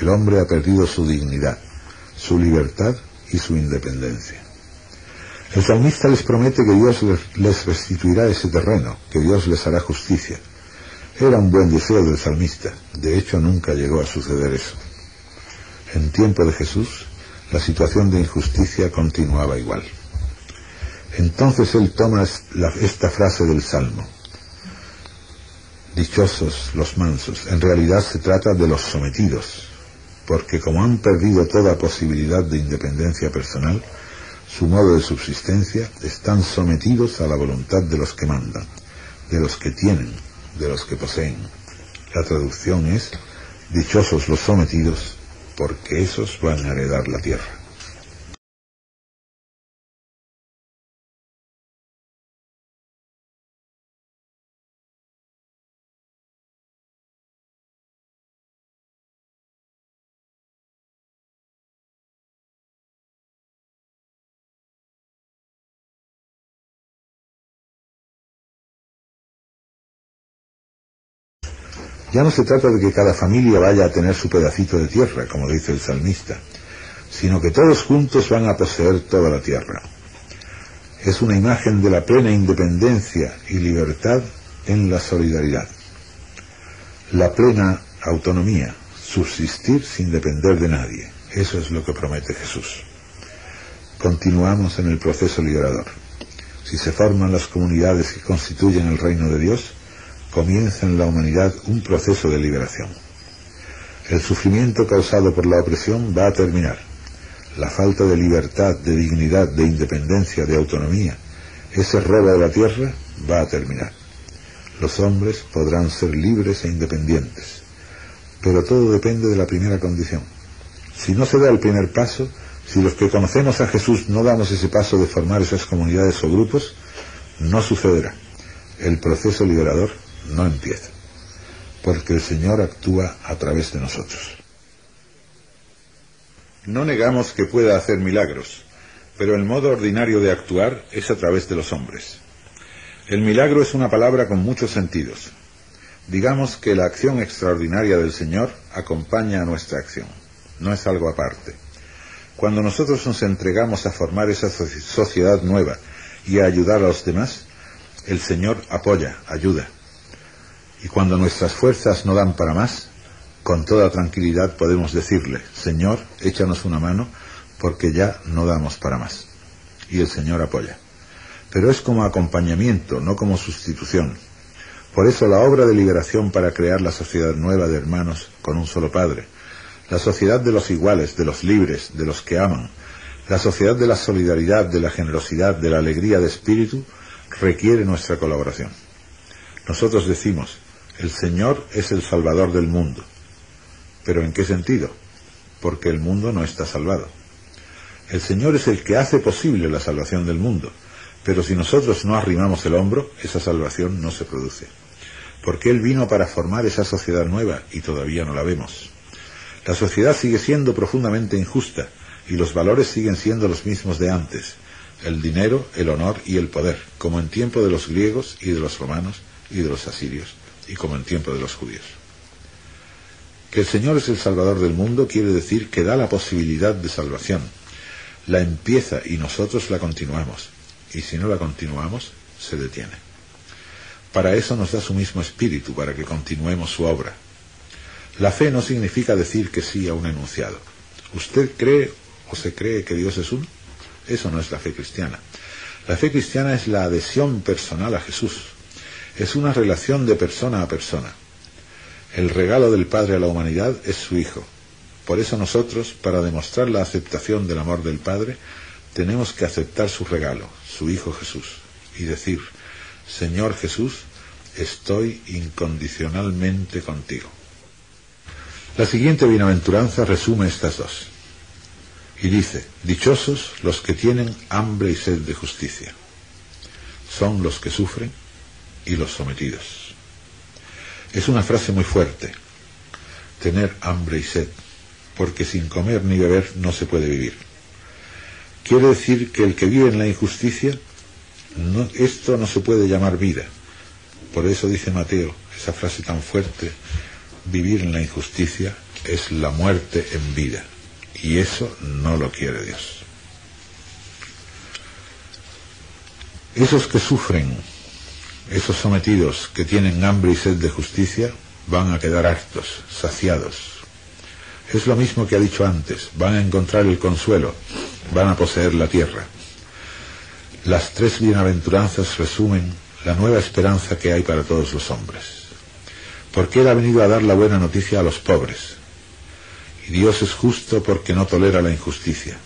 El hombre ha perdido su dignidad, su libertad y su independencia. El salmista les promete que Dios les restituirá ese terreno, que Dios les hará justicia. Era un buen deseo del salmista, de hecho nunca llegó a suceder eso. En tiempo de Jesús, la situación de injusticia continuaba igual. Entonces él toma esta frase del Salmo: dichosos los mansos. En realidad se trata de los sometidos, porque como han perdido toda posibilidad de independencia personal, su modo de subsistencia, están sometidos a la voluntad de los que mandan, de los que tienen, de los que poseen. La traducción es: dichosos los sometidos, porque esos van a heredar la tierra. Ya no se trata de que cada familia vaya a tener su pedacito de tierra, como dice el salmista, sino que todos juntos van a poseer toda la tierra. Es una imagen de la plena independencia y libertad en la solidaridad. La plena autonomía, subsistir sin depender de nadie. Eso es lo que promete Jesús. Continuamos en el proceso liberador. Si se forman las comunidades que constituyen el reino de Dios, comienza en la humanidad un proceso de liberación. El sufrimiento causado por la opresión va a terminar. La falta de libertad, de dignidad, de independencia, de autonomía, ese robo de la tierra, va a terminar. Los hombres podrán ser libres e independientes. Pero todo depende de la primera condición. Si no se da el primer paso, si los que conocemos a Jesús no damos ese paso de formar esas comunidades o grupos, no sucederá. El proceso liberador no empieza, porque el Señor actúa a través de nosotros. No negamos que pueda hacer milagros, pero el modo ordinario de actuar es a través de los hombres. El milagro es una palabra con muchos sentidos. Digamos que la acción extraordinaria del Señor acompaña a nuestra acción, no es algo aparte. Cuando nosotros nos entregamos a formar esa sociedad nueva y a ayudar a los demás, el Señor apoya, ayuda. Y cuando nuestras fuerzas no dan para más, con toda tranquilidad podemos decirle: Señor, échanos una mano, porque ya no damos para más. Y el Señor apoya. Pero es como acompañamiento, no como sustitución. Por eso la obra de liberación para crear la sociedad nueva de hermanos con un solo Padre, la sociedad de los iguales, de los libres, de los que aman, la sociedad de la solidaridad, de la generosidad, de la alegría de espíritu, requiere nuestra colaboración. Nosotros decimos: el Señor es el Salvador del mundo. ¿Pero en qué sentido? Porque el mundo no está salvado. El Señor es el que hace posible la salvación del mundo, pero si nosotros no arrimamos el hombro, esa salvación no se produce. Porque Él vino para formar esa sociedad nueva y todavía no la vemos. La sociedad sigue siendo profundamente injusta y los valores siguen siendo los mismos de antes: el dinero, el honor y el poder, como en tiempo de los griegos y de los romanos y de los asirios, y como en tiempo de los judíos. Que el Señor es el Salvador del mundo quiere decir que da la posibilidad de salvación, la empieza y nosotros la continuamos, y si no la continuamos, se detiene. Para eso nos da su mismo espíritu, para que continuemos su obra. La fe no significa decir que sí a un enunciado. ¿Usted cree o se cree que Dios es uno? Eso no es la fe cristiana. La fe cristiana es la adhesión personal a Jesús. Es una relación de persona a persona. El regalo del Padre a la humanidad es su Hijo. Por eso nosotros, para demostrar la aceptación del amor del Padre, tenemos que aceptar su regalo, su Hijo Jesús, y decir: Señor Jesús, estoy incondicionalmente contigo. La siguiente bienaventuranza resume estas dos. Y dice: dichosos los que tienen hambre y sed de justicia. Son los que sufren y los sometidos. Es una frase muy fuerte, tener hambre y sed. porque sin comer ni beber no se puede vivir. Quiere decir que el que vive en la injusticia, esto no se puede llamar vida. Por eso dice Mateo, esa frase tan fuerte: vivir en la injusticia es la muerte en vida, y eso no lo quiere Dios. Esos que sufren, esos sometidos que tienen hambre y sed de justicia, van a quedar hartos, saciados. Es lo mismo que ha dicho antes: van a encontrar el consuelo, van a poseer la tierra. Las 3 bienaventuranzas resumen la nueva esperanza que hay para todos los hombres, porque Él ha venido a dar la buena noticia a los pobres, y Dios es justo porque no tolera la injusticia.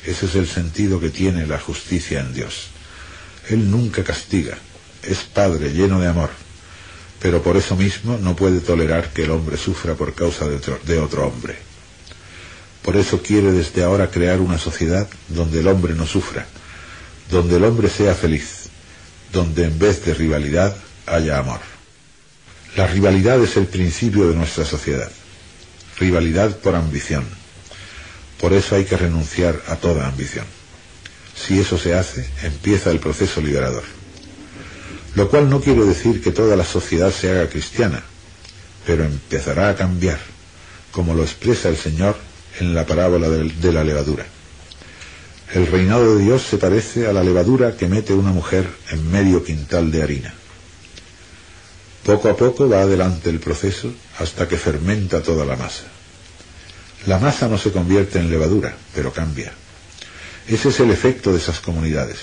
Ese es el sentido que tiene la justicia en Dios. Él nunca castiga, es Padre lleno de amor, pero por eso mismo no puede tolerar que el hombre sufra por causa de otro hombre. Por eso quiere desde ahora crear una sociedad donde el hombre no sufra, donde el hombre sea feliz, donde en vez de rivalidad haya amor. La rivalidad es el principio de nuestra sociedad, rivalidad por ambición. Por eso hay que renunciar a toda ambición. Si eso se hace, empieza el proceso liberador. Lo cual no quiere decir que toda la sociedad se haga cristiana, pero empezará a cambiar, como lo expresa el Señor en la parábola de la levadura. El reinado de Dios se parece a la levadura que mete una mujer en medio quintal de harina. Poco a poco va adelante el proceso hasta que fermenta toda la masa. La masa no se convierte en levadura, pero cambia. Ese es el efecto de esas comunidades.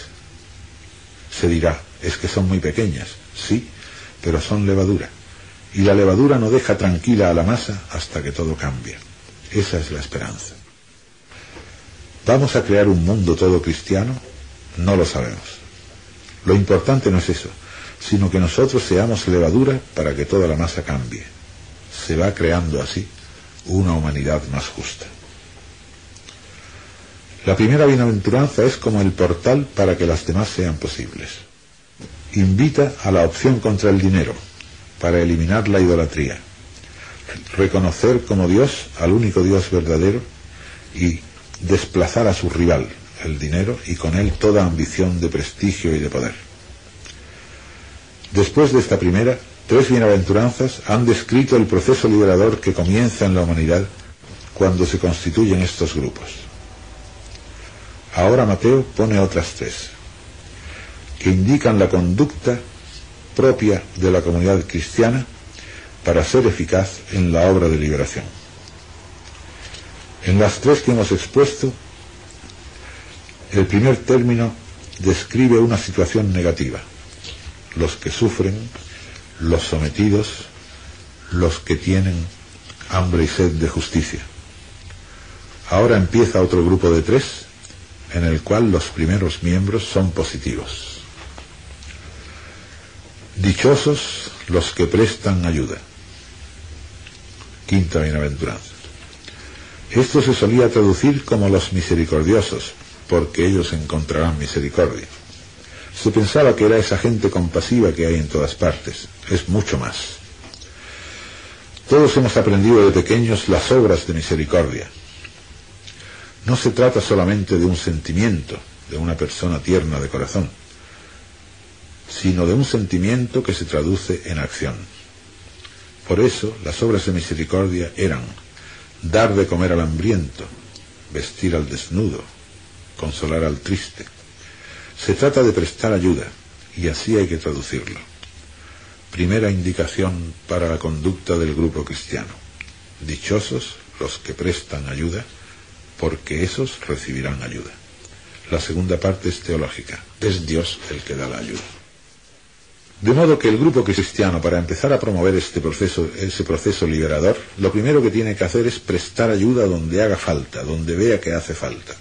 Se dirá: es que son muy pequeñas. Sí, pero son levadura. Y la levadura no deja tranquila a la masa hasta que todo cambia. Esa es la esperanza. ¿Vamos a crear un mundo todo cristiano? No lo sabemos. Lo importante no es eso, sino que nosotros seamos levadura para que toda la masa cambie. Se va creando así una humanidad más justa. La primera bienaventuranza es como el portal para que las demás sean posibles. Invita a la opción contra el dinero, para eliminar la idolatría, reconocer como Dios al único Dios verdadero y desplazar a su rival, el dinero, y con él toda ambición de prestigio y de poder. Después de esta primera, 3 bienaventuranzas han descrito el proceso liberador que comienza en la humanidad cuando se constituyen estos grupos. Ahora Mateo pone otras 3, que indican la conducta propia de la comunidad cristiana para ser eficaz en la obra de liberación. En las 3 que hemos expuesto, el primer término describe una situación negativa: los que sufren, los sometidos, los que tienen hambre y sed de justicia. Ahora empieza otro grupo de 3, en el cual los primeros miembros son positivos. Dichosos los que prestan ayuda. Quinta bienaventuranza. Esto se solía traducir como los misericordiosos, porque ellos encontrarán misericordia. Se pensaba que era esa gente compasiva que hay en todas partes. Es mucho más. Todos hemos aprendido de pequeños las obras de misericordia. No se trata solamente de un sentimiento, de una persona tierna de corazón, sino de un sentimiento que se traduce en acción. Por eso, las obras de misericordia eran dar de comer al hambriento, vestir al desnudo, consolar al triste. Se trata de prestar ayuda, y así hay que traducirlo. Primera indicación para la conducta del grupo cristiano: dichosos los que prestan ayuda, porque esos recibirán ayuda. La segunda parte es teológica: es Dios el que da la ayuda. De modo que el grupo cristiano, para empezar a promover ese proceso liberador, lo primero que tiene que hacer es prestar ayuda donde haga falta, donde vea que hace falta.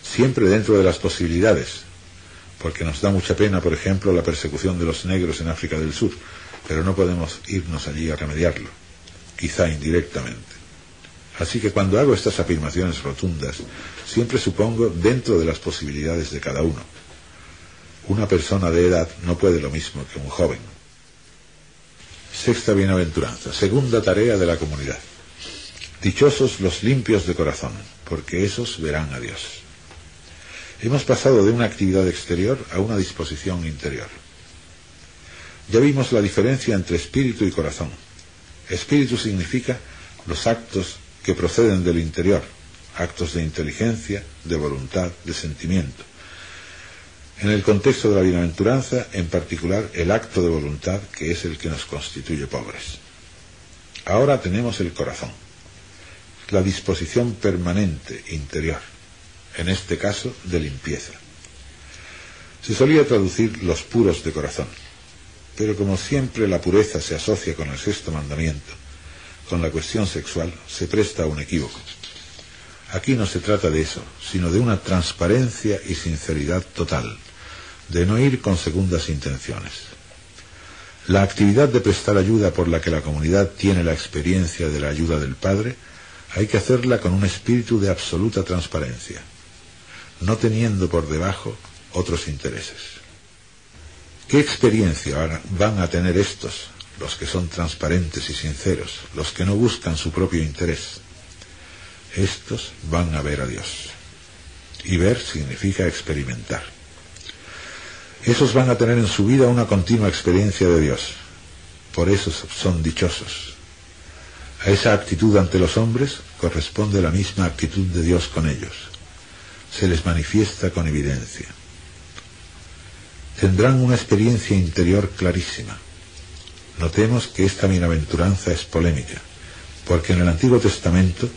Siempre dentro de las posibilidades, porque nos da mucha pena, por ejemplo, la persecución de los negros en África del Sur, pero no podemos irnos allí a remediarlo, quizá indirectamente. Así que cuando hago estas afirmaciones rotundas, siempre supongo dentro de las posibilidades de cada uno. Una persona de edad no puede lo mismo que un joven. Sexta bienaventuranza, segunda tarea de la comunidad. Dichosos los limpios de corazón, porque esos verán a Dios. Hemos pasado de una actividad exterior a una disposición interior. Ya vimos la diferencia entre espíritu y corazón. Espíritu significa los actos que proceden del interior, actos de inteligencia, de voluntad, de sentimiento. En el contexto de la bienaventuranza, en particular, el acto de voluntad, que es el que nos constituye pobres. Ahora tenemos el corazón, la disposición permanente, interior, en este caso de limpieza. Se solía traducir los puros de corazón, pero como siempre la pureza se asocia con el sexto mandamiento, con la cuestión sexual, se presta a un equívoco. Aquí no se trata de eso, sino de una transparencia y sinceridad total, de no ir con segundas intenciones. La actividad de prestar ayuda por la que la comunidad tiene la experiencia de la ayuda del Padre, hay que hacerla con un espíritu de absoluta transparencia, no teniendo por debajo otros intereses. ¿Qué experiencia van a tener estos, los que son transparentes y sinceros, los que no buscan su propio interés? Estos van a ver a Dios. Y ver significa experimentar. Esos van a tener en su vida una continua experiencia de Dios. Por eso son dichosos. A esa actitud ante los hombres corresponde la misma actitud de Dios con ellos. Se les manifiesta con evidencia. Tendrán una experiencia interior clarísima. Notemos que esta bienaventuranza es polémica, porque en el Antiguo Testamento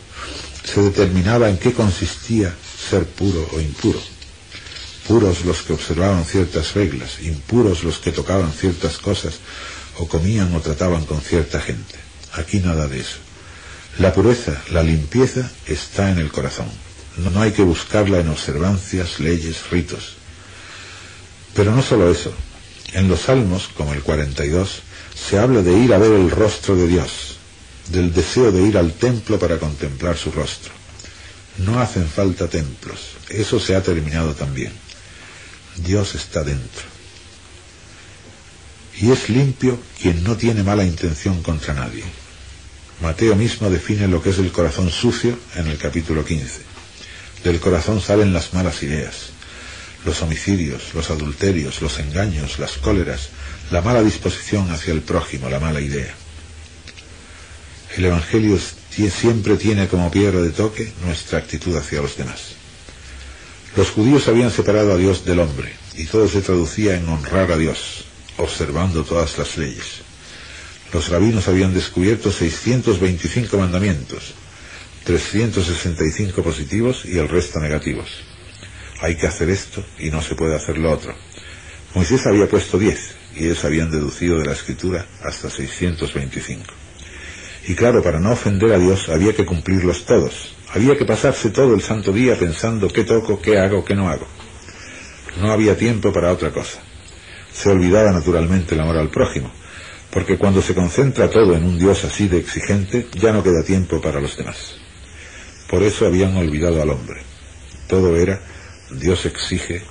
se determinaba en qué consistía ser puro o impuro. Puros los que observaban ciertas reglas, impuros los que tocaban ciertas cosas, o comían o trataban con cierta gente. Aquí nada de eso. La pureza, la limpieza está en el corazón. No hay que buscarla en observancias, leyes, ritos. Pero no solo eso. En los Salmos, como el 42, se habla de ir a ver el rostro de Dios, del deseo de ir al templo para contemplar su rostro. No hacen falta templos, eso se ha terminado también. Dios está dentro. Y es limpio quien no tiene mala intención contra nadie. Mateo mismo define lo que es el corazón sucio en el capítulo 15. Del corazón salen las malas ideas, los homicidios, los adulterios, los engaños, las cóleras, la mala disposición hacia el prójimo, la mala idea. El Evangelio siempre tiene como piedra de toque nuestra actitud hacia los demás. Los judíos habían separado a Dios del hombre, y todo se traducía en honrar a Dios, observando todas las leyes. Los rabinos habían descubierto 625 mandamientos, 365 positivos y el resto negativos. Hay que hacer esto y no se puede hacer lo otro. Moisés había puesto 10, y ellos habían deducido de la Escritura hasta 625. Y claro, para no ofender a Dios había que cumplirlos todos. Había que pasarse todo el santo día pensando qué toco, qué hago, qué no hago. No había tiempo para otra cosa. Se olvidaba naturalmente el amor al prójimo, porque cuando se concentra todo en un Dios así de exigente, ya no queda tiempo para los demás. Por eso habían olvidado al hombre. Todo era Dios exige,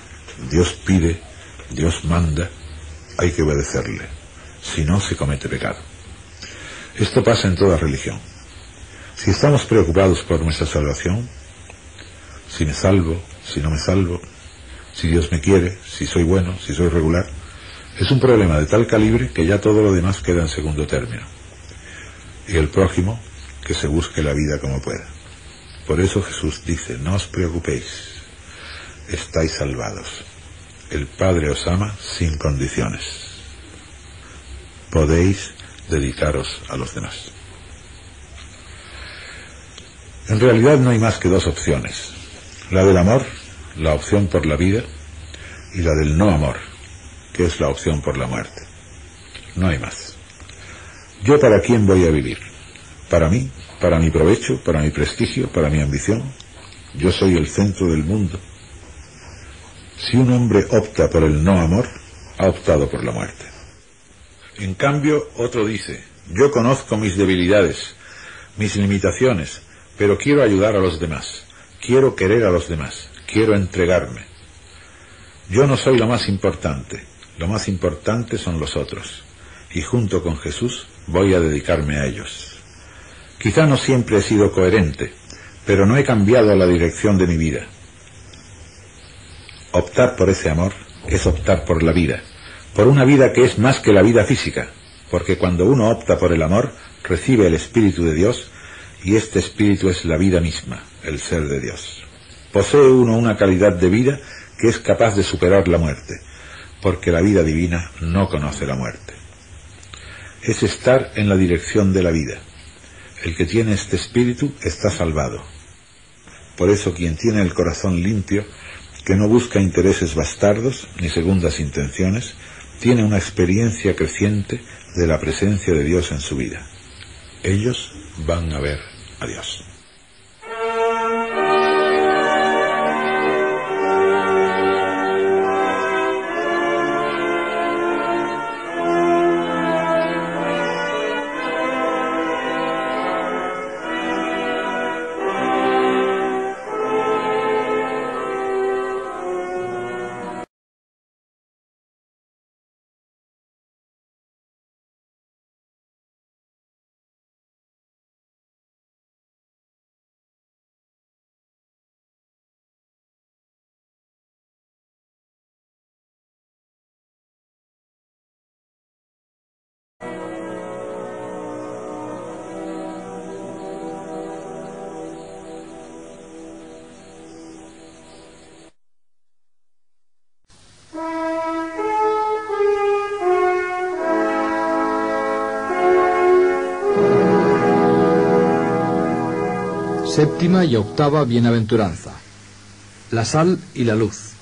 Dios pide, Dios manda, hay que obedecerle. Si no, se comete pecado. Esto pasa en toda religión. Si estamos preocupados por nuestra salvación, si me salvo, si no me salvo, si Dios me quiere, si soy bueno, si soy regular, es un problema de tal calibre que ya todo lo demás queda en segundo término. Y el prójimo, que se busque la vida como pueda. Por eso Jesús dice, no os preocupéis, estáis salvados. El Padre os ama sin condiciones. Podéis dedicaros a los demás. En realidad no hay más que dos opciones. La del amor, la opción por la vida, y la del no amor, que es la opción por la muerte. No hay más. ¿Yo para quién voy a vivir? ¿Para mí? ¿Para mi provecho? ¿Para mi prestigio? ¿Para mi ambición? Yo soy el centro del mundo. Si un hombre opta por el no amor, ha optado por la muerte. En cambio, otro dice, yo conozco mis debilidades, mis limitaciones, pero quiero ayudar a los demás, quiero querer a los demás, quiero entregarme. Yo no soy lo más importante son los otros, y junto con Jesús voy a dedicarme a ellos. Quizá no siempre he sido coherente, pero no he cambiado la dirección de mi vida. Optar por ese amor es optar por la vida, por una vida que es más que la vida física, porque cuando uno opta por el amor, recibe el Espíritu de Dios, y este Espíritu es la vida misma, el ser de Dios. Posee uno una calidad de vida que es capaz de superar la muerte, porque la vida divina no conoce la muerte. Es estar en la dirección de la vida. El que tiene este espíritu está salvado. Por eso quien tiene el corazón limpio, que no busca intereses bastardos ni segundas intenciones, tiene una experiencia creciente de la presencia de Dios en su vida. Ellos van a ver a Dios. Séptima y octava bienaventuranza. La sal y la luz.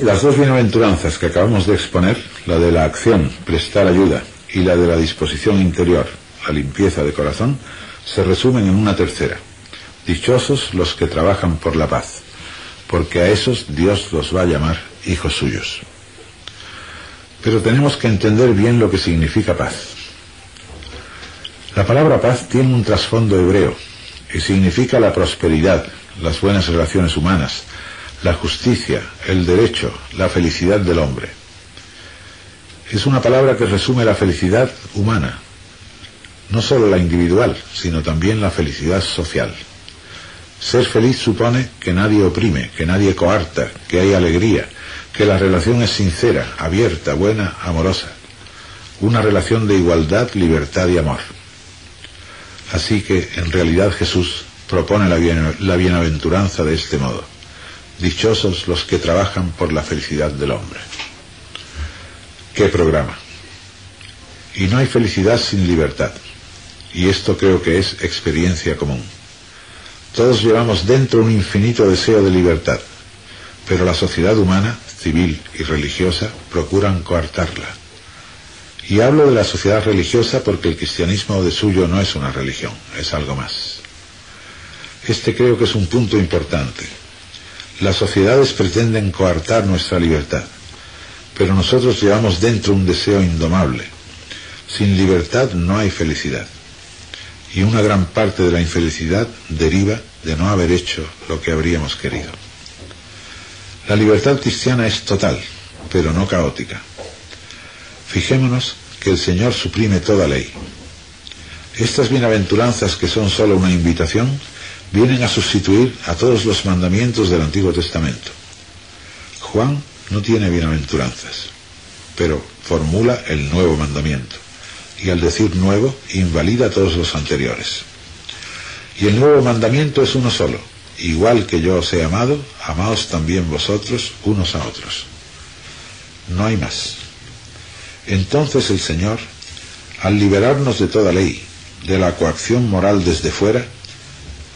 Las dos bienaventuranzas que acabamos de exponer, la de la acción, prestar ayuda, y la de la disposición interior, la limpieza de corazón, se resumen en una tercera. Dichosos los que trabajan por la paz, porque a esos Dios los va a llamar hijos suyos. Pero tenemos que entender bien lo que significa paz. La palabra paz tiene un trasfondo hebreo y significa la prosperidad, las buenas relaciones humanas, la justicia, el derecho, la felicidad del hombre. Es una palabra que resume la felicidad humana, no solo la individual, sino también la felicidad social. Ser feliz supone que nadie oprime, que nadie coarta, que hay alegría, que la relación es sincera, abierta, buena, amorosa. Una relación de igualdad, libertad y amor. Así que, en realidad, Jesús propone la bienaventuranza de este modo. Dichosos los que trabajan por la felicidad del hombre. ¡Qué programa! Y no hay felicidad sin libertad. Y esto creo que es experiencia común. Todos llevamos dentro un infinito deseo de libertad, pero la sociedad humana, civil y religiosa, procuran coartarla. Y hablo de la sociedad religiosa porque el cristianismo de suyo no es una religión, es algo más. Este creo que es un punto importante. Las sociedades pretenden coartar nuestra libertad, pero nosotros llevamos dentro un deseo indomable. Sin libertad no hay felicidad. Y una gran parte de la infelicidad deriva de no haber hecho lo que habríamos querido. La libertad cristiana es total, pero no caótica. Fijémonos que el Señor suprime toda ley. Estas bienaventuranzas, que son solo una invitación, vienen a sustituir a todos los mandamientos del Antiguo Testamento. Juan no tiene bienaventuranzas, pero formula el nuevo mandamiento. Y al decir nuevo, invalida todos los anteriores. Y el nuevo mandamiento es uno solo. Igual que yo os he amado, amaos también vosotros unos a otros. No hay más. Entonces el Señor, al liberarnos de toda ley, de la coacción moral desde fuera,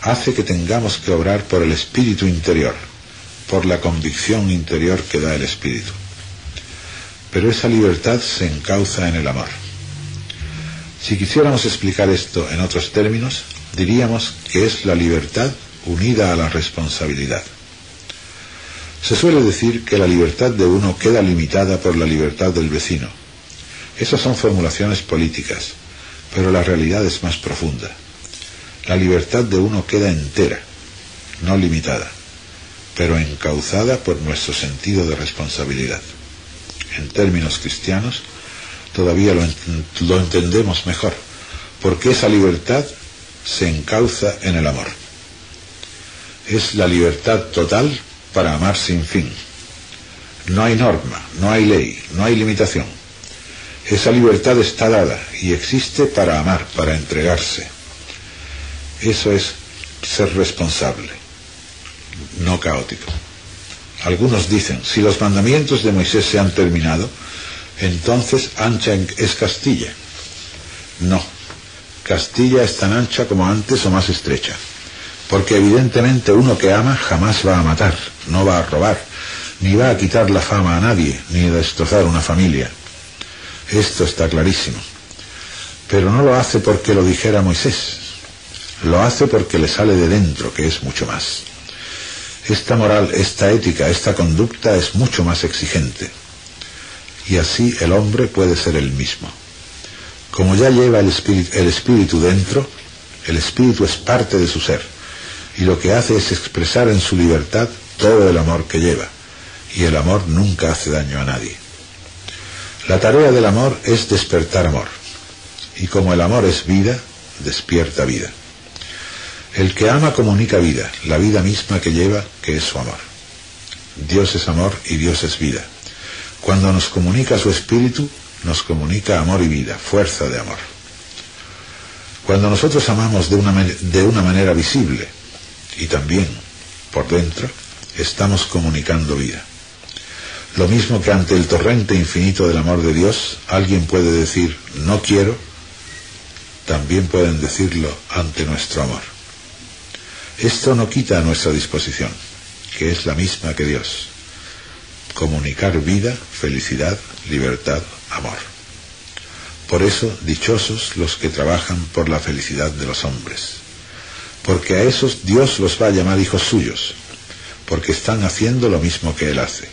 hace que tengamos que obrar por el espíritu interior, por la convicción interior que da el Espíritu. Pero esa libertad se encauza en el amor. Si quisiéramos explicar esto en otros términos, diríamos que es la libertad unida a la responsabilidad. Se suele decir que la libertad de uno queda limitada por la libertad del vecino. Esas son formulaciones políticas, pero la realidad es más profunda. La libertad de uno queda entera, no limitada. pero encauzada por nuestro sentido de responsabilidad. En términos cristianos, todavía lo entendemos mejor, porque esa libertad se encauza en el amor. Es la libertad total para amar sin fin. No hay norma, no hay ley, no hay limitación. Esa libertad está dada y existe para amar, para entregarse. Eso es ser responsable, no caótico. Algunos dicen, si los mandamientos de Moisés se han terminado, entonces ancha es Castilla. No, Castilla es tan ancha como antes o más estrecha, porque evidentemente uno que ama jamás va a matar, no va a robar, ni va a quitar la fama a nadie, ni a destrozar una familia. Esto está clarísimo. Pero no lo hace porque lo dijera Moisés, lo hace porque le sale de dentro, que es mucho más. Esta moral, esta ética, esta conducta es mucho más exigente. Y así el hombre puede ser el mismo. Como ya lleva el espíritu dentro, el espíritu es parte de su ser, y lo que hace es expresar en su libertad todo el amor que lleva, y el amor nunca hace daño a nadie. La tarea del amor es despertar amor, y como el amor es vida, despierta vida. El que ama comunica vida, la vida misma que lleva, que es su amor. Dios es amor y Dios es vida. Cuando nos comunica su espíritu, nos comunica amor y vida, fuerza de amor. Cuando nosotros amamos de una manera visible y también por dentro, estamos comunicando vida. Lo mismo que ante el torrente infinito del amor de Dios, alguien puede decir no quiero, también pueden decirlo ante nuestro amor. Esto no quita nuestra disposición, que es la misma que Dios. Comunicar vida, felicidad, libertad, amor. Por eso, dichosos los que trabajan por la felicidad de los hombres. Porque a esos Dios los va a llamar hijos suyos, porque están haciendo lo mismo que Él hace.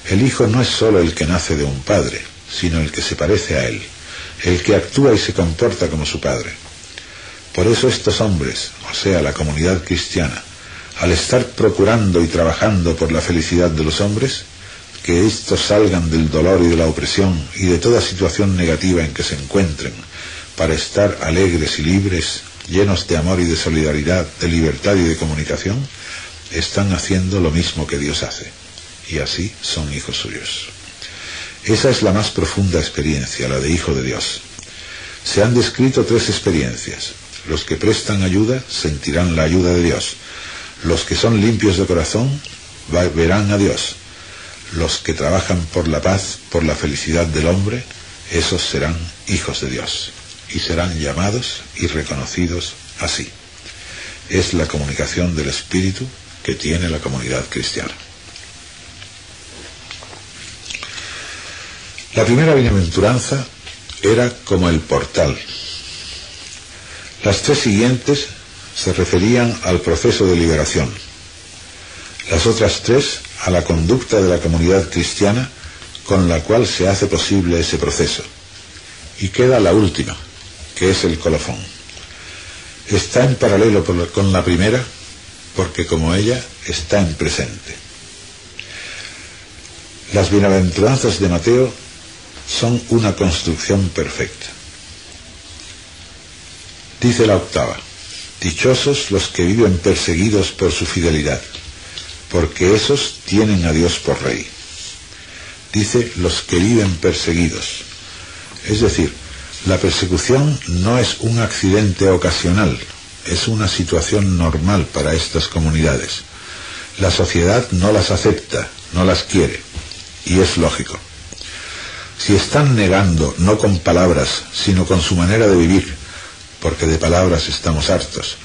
El hijo no es solo el que nace de un padre, sino el que se parece a Él, el que actúa y se comporta como su padre. Por eso estos hombres, o sea, la comunidad cristiana, al estar procurando y trabajando por la felicidad de los hombres, que éstos salgan del dolor y de la opresión y de toda situación negativa en que se encuentren, para estar alegres y libres, llenos de amor y de solidaridad, de libertad y de comunicación, están haciendo lo mismo que Dios hace, y así son hijos suyos. Esa es la más profunda experiencia, la de hijo de Dios. Se han descrito 3 experiencias. Los que prestan ayuda sentirán la ayuda de Dios. Los que son limpios de corazón verán a Dios. Los que trabajan por la paz, por la felicidad del hombre, esos serán hijos de Dios y serán llamados y reconocidos así. Es la comunicación del Espíritu que tiene la comunidad cristiana. La primera bienaventuranza era como el portal. Las 3 siguientes se referían al proceso de liberación. Las otras 3 a la conducta de la comunidad cristiana con la cual se hace posible ese proceso. Y queda la última, que es el colofón. Está en paralelo con la primera porque como ella está en presente. Las bienaventuranzas de Mateo son una construcción perfecta. Dice la octava: dichosos los que viven perseguidos por su fidelidad, porque esos tienen a Dios por rey. Dice los que viven perseguidos. Es decir, la persecución no es un accidente ocasional, es una situación normal para estas comunidades. La sociedad no las acepta, no las quiere, y es lógico. Si están negando, no con palabras, sino con su manera de vivir, porque de palabras estamos hartos,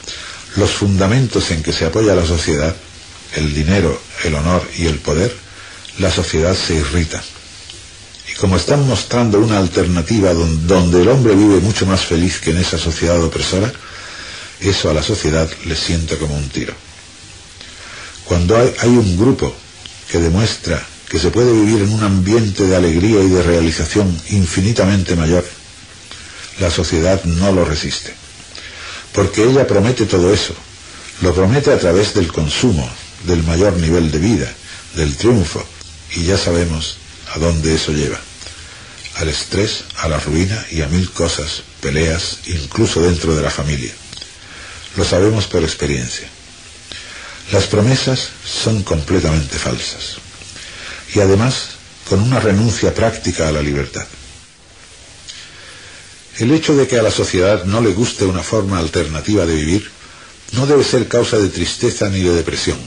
los fundamentos en que se apoya la sociedad, el dinero, el honor y el poder, la sociedad se irrita. Y como están mostrando una alternativa donde el hombre vive mucho más feliz que en esa sociedad opresora, eso a la sociedad le sienta como un tiro. Cuando hay un grupo que demuestra que se puede vivir en un ambiente de alegría y de realización infinitamente mayor, la sociedad no lo resiste, porque ella promete todo eso, lo promete a través del consumo, del mayor nivel de vida, del triunfo, y ya sabemos a dónde eso lleva. Al estrés, a la ruina y a mil cosas, peleas, incluso dentro de la familia. Lo sabemos por experiencia. Las promesas son completamente falsas. Y además, con una renuncia práctica a la libertad. El hecho de que a la sociedad no le guste una forma alternativa de vivir no debe ser causa de tristeza ni de depresión.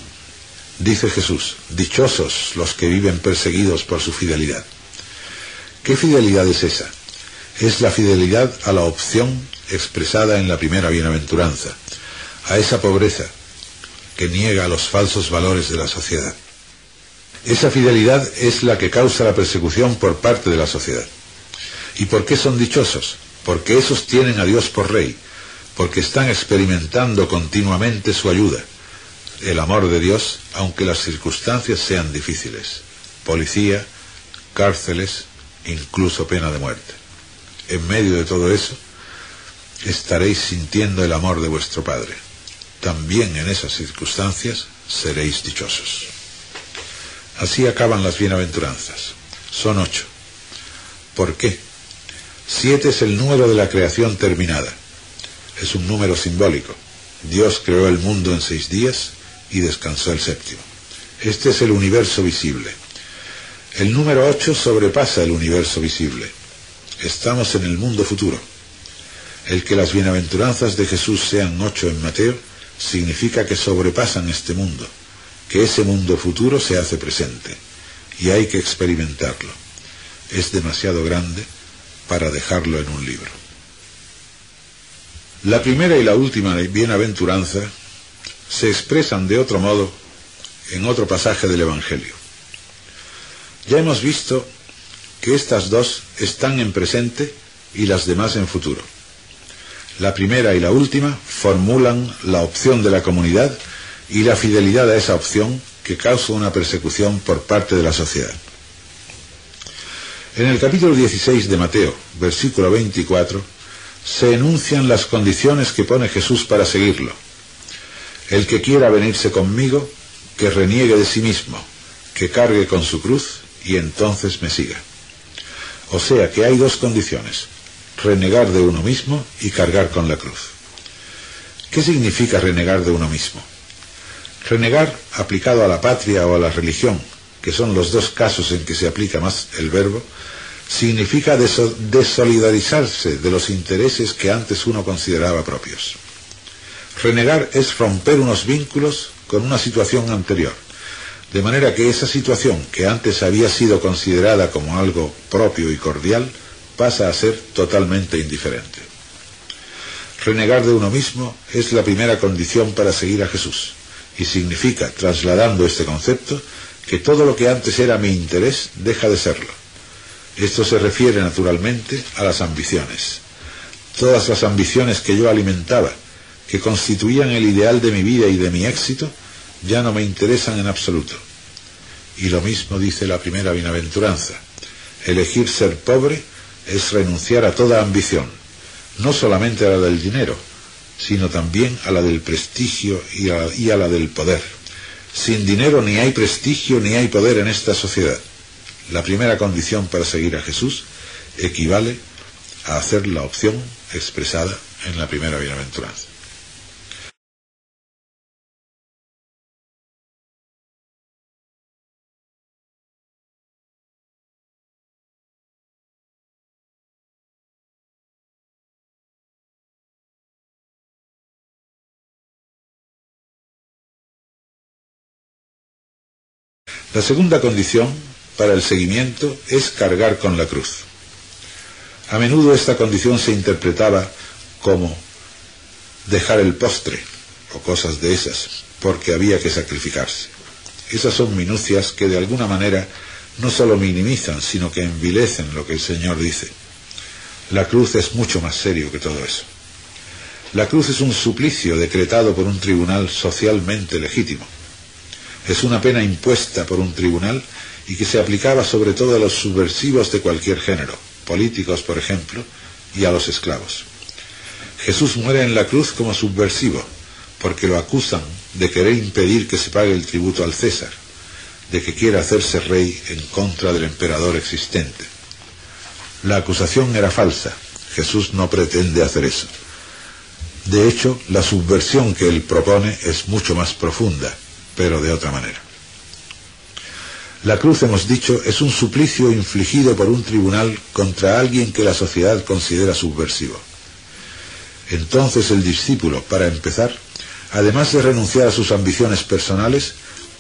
Dice Jesús, dichosos los que viven perseguidos por su fidelidad. ¿Qué fidelidad es esa? Es la fidelidad a la opción expresada en la primera bienaventuranza, a esa pobreza que niega los falsos valores de la sociedad. Esa fidelidad es la que causa la persecución por parte de la sociedad. ¿Y por qué son dichosos? Porque esos tienen a Dios por Rey, porque están experimentando continuamente su ayuda, el amor de Dios, aunque las circunstancias sean difíciles, policía, cárceles, incluso pena de muerte. En medio de todo eso, estaréis sintiendo el amor de vuestro Padre. También en esas circunstancias seréis dichosos. Así acaban las bienaventuranzas. Son 8. ¿Por qué? 7 es el número de la creación terminada. Es un número simbólico. Dios creó el mundo en 6 días y descansó el séptimo. Este es el universo visible. El número 8 sobrepasa el universo visible. Estamos en el mundo futuro. El que las bienaventuranzas de Jesús sean 8 en Mateo significa que sobrepasan este mundo, que ese mundo futuro se hace presente, y hay que experimentarlo. Es demasiado grande para dejarlo en un libro. La primera y la última bienaventuranza se expresan de otro modo en otro pasaje del Evangelio. Ya hemos visto que estas dos están en presente y las demás en futuro. La primera y la última formulan la opción de la comunidad y la fidelidad a esa opción que causa una persecución por parte de la sociedad. En el capítulo 16 de Mateo, versículo 24, se enuncian las condiciones que pone Jesús para seguirlo. El que quiera venirse conmigo, que reniegue de sí mismo, que cargue con su cruz y entonces me siga. O sea que hay dos condiciones: renegar de uno mismo y cargar con la cruz. ¿Qué significa renegar de uno mismo? Renegar, aplicado a la patria o a la religión, que son los dos casos en que se aplica más el verbo, significa desolidarizarse de los intereses que antes uno consideraba propios. Renegar es romper unos vínculos con una situación anterior, de manera que esa situación que antes había sido considerada como algo propio y cordial, pasa a ser totalmente indiferente. Renegar de uno mismo es la primera condición para seguir a Jesús, y significa, trasladando este concepto, que todo lo que antes era mi interés deja de serlo. Esto se refiere naturalmente a las ambiciones. Todas las ambiciones que yo alimentaba, que constituían el ideal de mi vida y de mi éxito, ya no me interesan en absoluto. Y lo mismo dice la primera bienaventuranza: elegir ser pobre es renunciar a toda ambición, no solamente a la del dinero, sino también a la del prestigio y a la del poder. Sin dinero ni hay prestigio ni hay poder en esta sociedad. La primera condición para seguir a Jesús equivale a hacer la opción expresada en la primera bienaventuranza. La segunda condición para el seguimiento es cargar con la cruz. A menudo esta condición se interpretaba como dejar el postre o cosas de esas, porque había que sacrificarse. Esas son minucias que de alguna manera no solo minimizan, sino que envilecen lo que el Señor dice. La cruz es mucho más serio que todo eso. La cruz es un suplicio decretado por un tribunal socialmente legítimo. Es una pena impuesta por un tribunal y que se aplicaba sobre todo a los subversivos de cualquier género, políticos por ejemplo, y a los esclavos. Jesús muere en la cruz como subversivo, porque lo acusan de querer impedir que se pague el tributo al César, de que quiere hacerse rey en contra del emperador existente. La acusación era falsa. Jesús no pretende hacer eso. De hecho, la subversión que él propone es mucho más profunda, pero de otra manera. La cruz, hemos dicho, es un suplicio infligido por un tribunal contra alguien que la sociedad considera subversivo. Entonces el discípulo, para empezar, además de renunciar a sus ambiciones personales,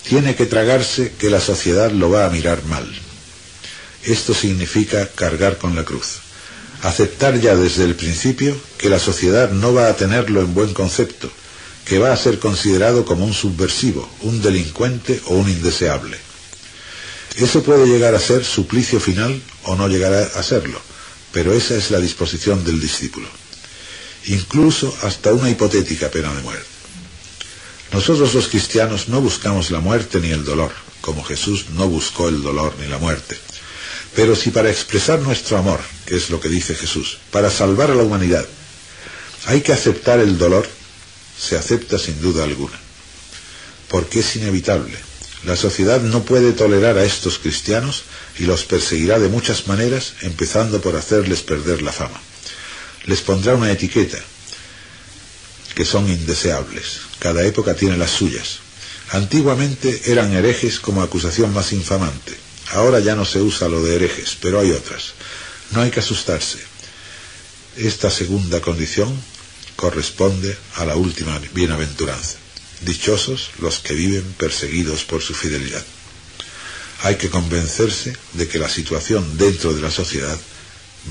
tiene que tragarse que la sociedad lo va a mirar mal. Esto significa cargar con la cruz. Aceptar ya desde el principio que la sociedad no va a tenerlo en buen concepto, que va a ser considerado como un subversivo, un delincuente o un indeseable. Eso puede llegar a ser suplicio final o no llegar a serlo, pero esa es la disposición del discípulo. Incluso hasta una hipotética pena de muerte. Nosotros los cristianos no buscamos la muerte ni el dolor, como Jesús no buscó el dolor ni la muerte. Pero si para expresar nuestro amor, que es lo que dice Jesús, para salvar a la humanidad, hay que aceptar el dolor, se acepta sin duda alguna. Porque es inevitable. La sociedad no puede tolerar a estos cristianos y los perseguirá de muchas maneras, empezando por hacerles perder la fama. Les pondrá una etiqueta, que son indeseables. Cada época tiene las suyas. Antiguamente eran herejes como acusación más infamante. Ahora ya no se usa lo de herejes, pero hay otras. No hay que asustarse. Esta segunda condición corresponde a la última bienaventuranza. Dichosos los que viven perseguidos por su fidelidad. Hay que convencerse de que la situación dentro de la sociedad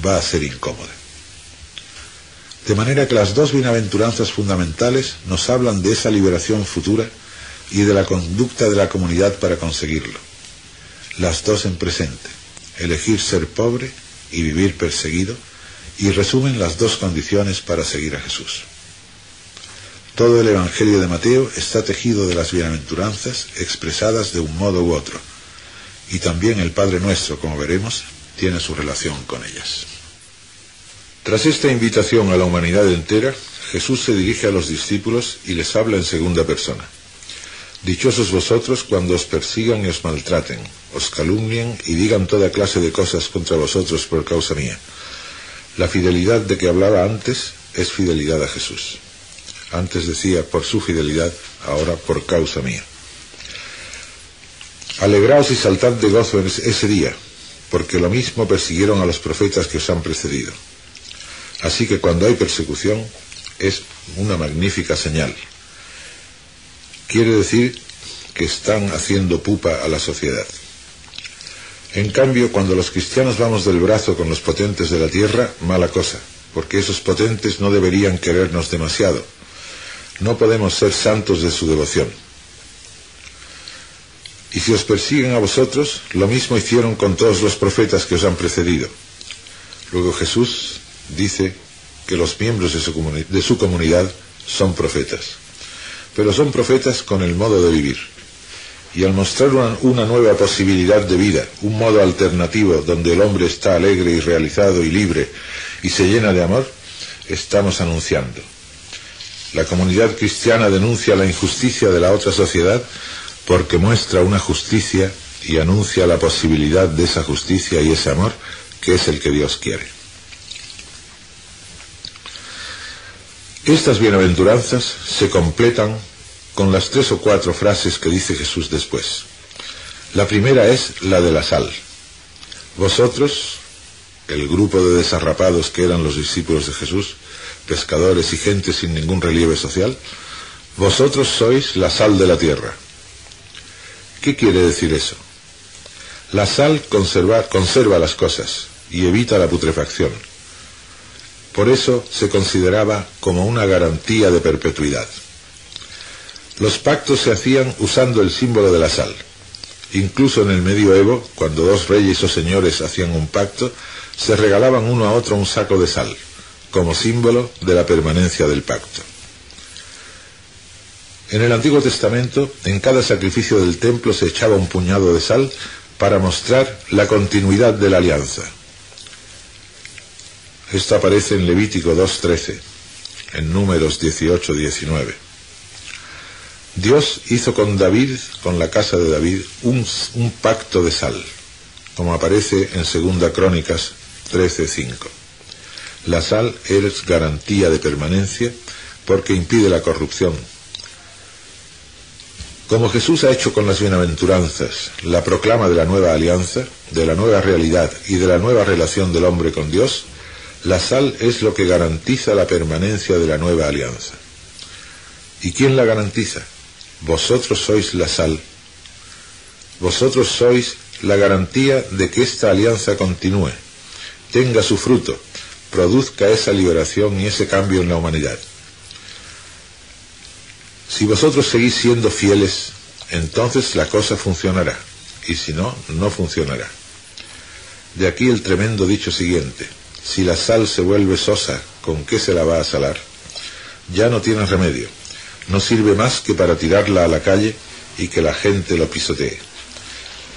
va a ser incómoda. De manera que las dos bienaventuranzas fundamentales nos hablan de esa liberación futura y de la conducta de la comunidad para conseguirlo. Las dos en presente, elegir ser pobre y vivir perseguido, y resumen las dos condiciones para seguir a Jesús. Todo el Evangelio de Mateo está tejido de las bienaventuranzas expresadas de un modo u otro, y también el Padre Nuestro, como veremos, tiene su relación con ellas. Tras esta invitación a la humanidad entera, Jesús se dirige a los discípulos y les habla en segunda persona. Dichosos vosotros cuando os persigan y os maltraten, os calumnien y digan toda clase de cosas contra vosotros por causa mía. La fidelidad de que hablaba antes es fidelidad a Jesús. Antes decía por su fidelidad, ahora por causa mía. Alegraos y saltad de gozo en ese día, porque lo mismo persiguieron a los profetas que os han precedido. Así que cuando hay persecución, es una magnífica señal. Quiere decir que están haciendo pupa a la sociedad. En cambio, cuando los cristianos vamos del brazo con los potentes de la tierra, mala cosa, porque esos potentes no deberían querernos demasiado. No podemos ser santos de su devoción. Y si os persiguen a vosotros, lo mismo hicieron con todos los profetas que os han precedido. Luego Jesús dice que los miembros de su comunidad son profetas. Pero son profetas con el modo de vivir. Y al mostrar una nueva posibilidad de vida, un modo alternativo donde el hombre está alegre y realizado y libre y se llena de amor, estamos anunciando. La comunidad cristiana denuncia la injusticia de la otra sociedad porque muestra una justicia y anuncia la posibilidad de esa justicia y ese amor que es el que Dios quiere. Estas bienaventuranzas se completan con las 3 o 4 frases que dice Jesús después. La primera es la de la sal. Vosotros, el grupo de desarrapados que eran los discípulos de Jesús, pescadores y gente sin ningún relieve social, vosotros sois la sal de la tierra. ¿Qué quiere decir eso? La sal conserva las cosas y evita la putrefacción. Por eso se consideraba como una garantía de perpetuidad. Los pactos se hacían usando el símbolo de la sal. Incluso en el medioevo, cuando 2 reyes o señores hacían un pacto, se regalaban uno a otro un saco de sal, como símbolo de la permanencia del pacto. En el Antiguo Testamento, en cada sacrificio del templo se echaba un puñado de sal para mostrar la continuidad de la alianza. Esto aparece en Levítico 2:13, en Números 18:19. Dios hizo con David, con la casa de David, un pacto de sal, como aparece en 2 Crónicas 13:5. La sal es garantía de permanencia porque impide la corrupción. Como Jesús ha hecho con las bienaventuranzas la proclama de la nueva alianza, de la nueva realidad y de la nueva relación del hombre con Dios, la sal es lo que garantiza la permanencia de la nueva alianza. ¿Y quién la garantiza? Vosotros sois la sal. Vosotros sois la garantía de que esta alianza continúe, tenga su fruto, produzca esa liberación y ese cambio en la humanidad. Si vosotros seguís siendo fieles, entonces la cosa funcionará, y si no, no funcionará. De aquí el tremendo dicho siguiente: si la sal se vuelve sosa, ¿con qué se la va a salar? Ya no tiene remedio, no sirve más que para tirarla a la calle y que la gente lo pisotee.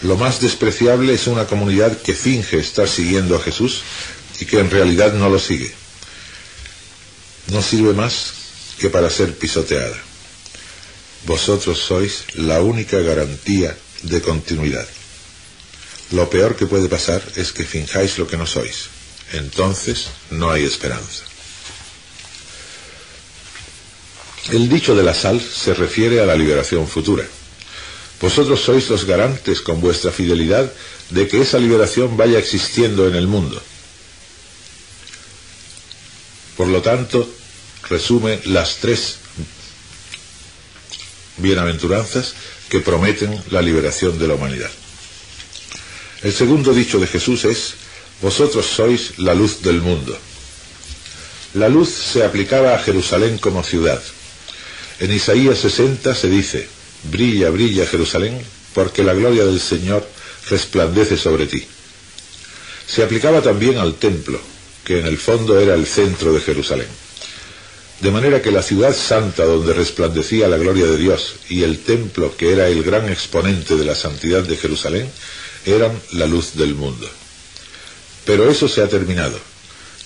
Lo más despreciable es una comunidad que finge estar siguiendo a Jesús y que en realidad no lo sigue. No sirve más que para ser pisoteada. Vosotros sois la única garantía de continuidad. Lo peor que puede pasar es que finjáis lo que no sois. Entonces no hay esperanza. El dicho de la sal se refiere a la liberación futura. Vosotros sois los garantes con vuestra fidelidad de que esa liberación vaya existiendo en el mundo. Por lo tanto, resume las 3 bienaventuranzas que prometen la liberación de la humanidad. El segundo dicho de Jesús es: vosotros sois la luz del mundo. La luz se aplicaba a Jerusalén como ciudad. En Isaías 60 se dice: brilla, brilla Jerusalén, porque la gloria del Señor resplandece sobre ti. Se aplicaba también al templo, que en el fondo era el centro de Jerusalén. De manera que la ciudad santa donde resplandecía la gloria de Dios y el templo, que era el gran exponente de la santidad de Jerusalén, eran la luz del mundo. Pero eso se ha terminado.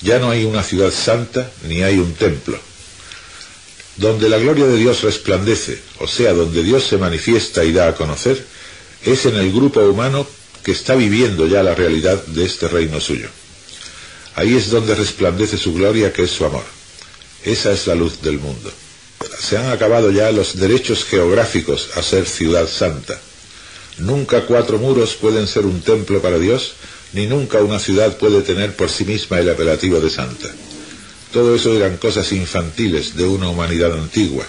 Ya no hay una ciudad santa ni hay un templo. Donde la gloria de Dios resplandece, o sea, donde Dios se manifiesta y da a conocer, es en el grupo humano que está viviendo ya la realidad de este reino suyo. Ahí es donde resplandece su gloria, que es su amor. Esa es la luz del mundo. Se han acabado ya los derechos geográficos a ser ciudad santa. Nunca 4 muros pueden ser un templo para Dios, ni nunca una ciudad puede tener por sí misma el apelativo de santa. Todo eso eran cosas infantiles de una humanidad antigua.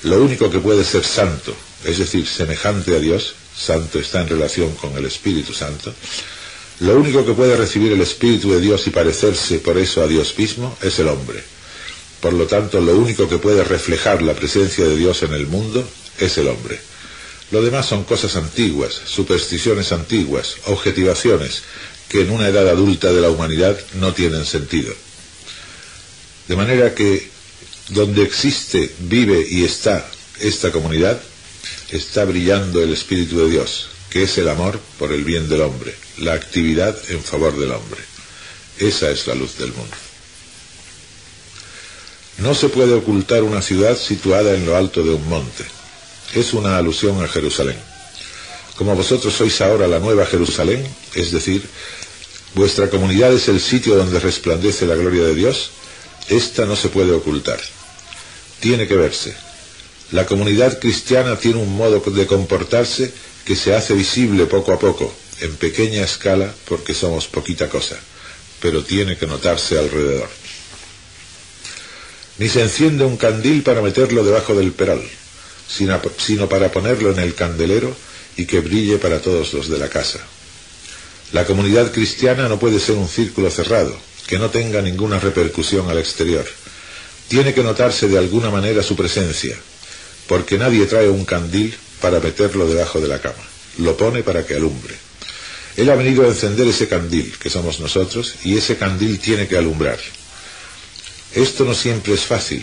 Lo único que puede ser santo, es decir, semejante a Dios, santo está en relación con el Espíritu Santo, lo único que puede recibir el Espíritu de Dios y parecerse por eso a Dios mismo es el hombre. Por lo tanto, lo único que puede reflejar la presencia de Dios en el mundo es el hombre. Lo demás son cosas antiguas, supersticiones antiguas, objetivaciones que en una edad adulta de la humanidad no tienen sentido. De manera que donde existe, vive y está esta comunidad, está brillando el Espíritu de Dios, que es el amor por el bien del hombre, la actividad en favor del hombre. Esa es la luz del mundo. No se puede ocultar una ciudad situada en lo alto de un monte. Es una alusión a Jerusalén. Como vosotros sois ahora la nueva Jerusalén, es decir, vuestra comunidad es el sitio donde resplandece la gloria de Dios, esta no se puede ocultar. Tiene que verse. La comunidad cristiana tiene un modo de comportarse que se hace visible poco a poco, en pequeña escala, porque somos poquita cosa, pero tiene que notarse alrededor. Ni se enciende un candil para meterlo debajo del peral, sino para ponerlo en el candelero y que brille para todos los de la casa. La comunidad cristiana no puede ser un círculo cerrado, que no tenga ninguna repercusión al exterior. Tiene que notarse de alguna manera su presencia, porque nadie trae un candil para meterlo debajo de la cama, lo pone para que alumbre. Él ha venido a encender ese candil, que somos nosotros, y ese candil tiene que alumbrar. Esto no siempre es fácil,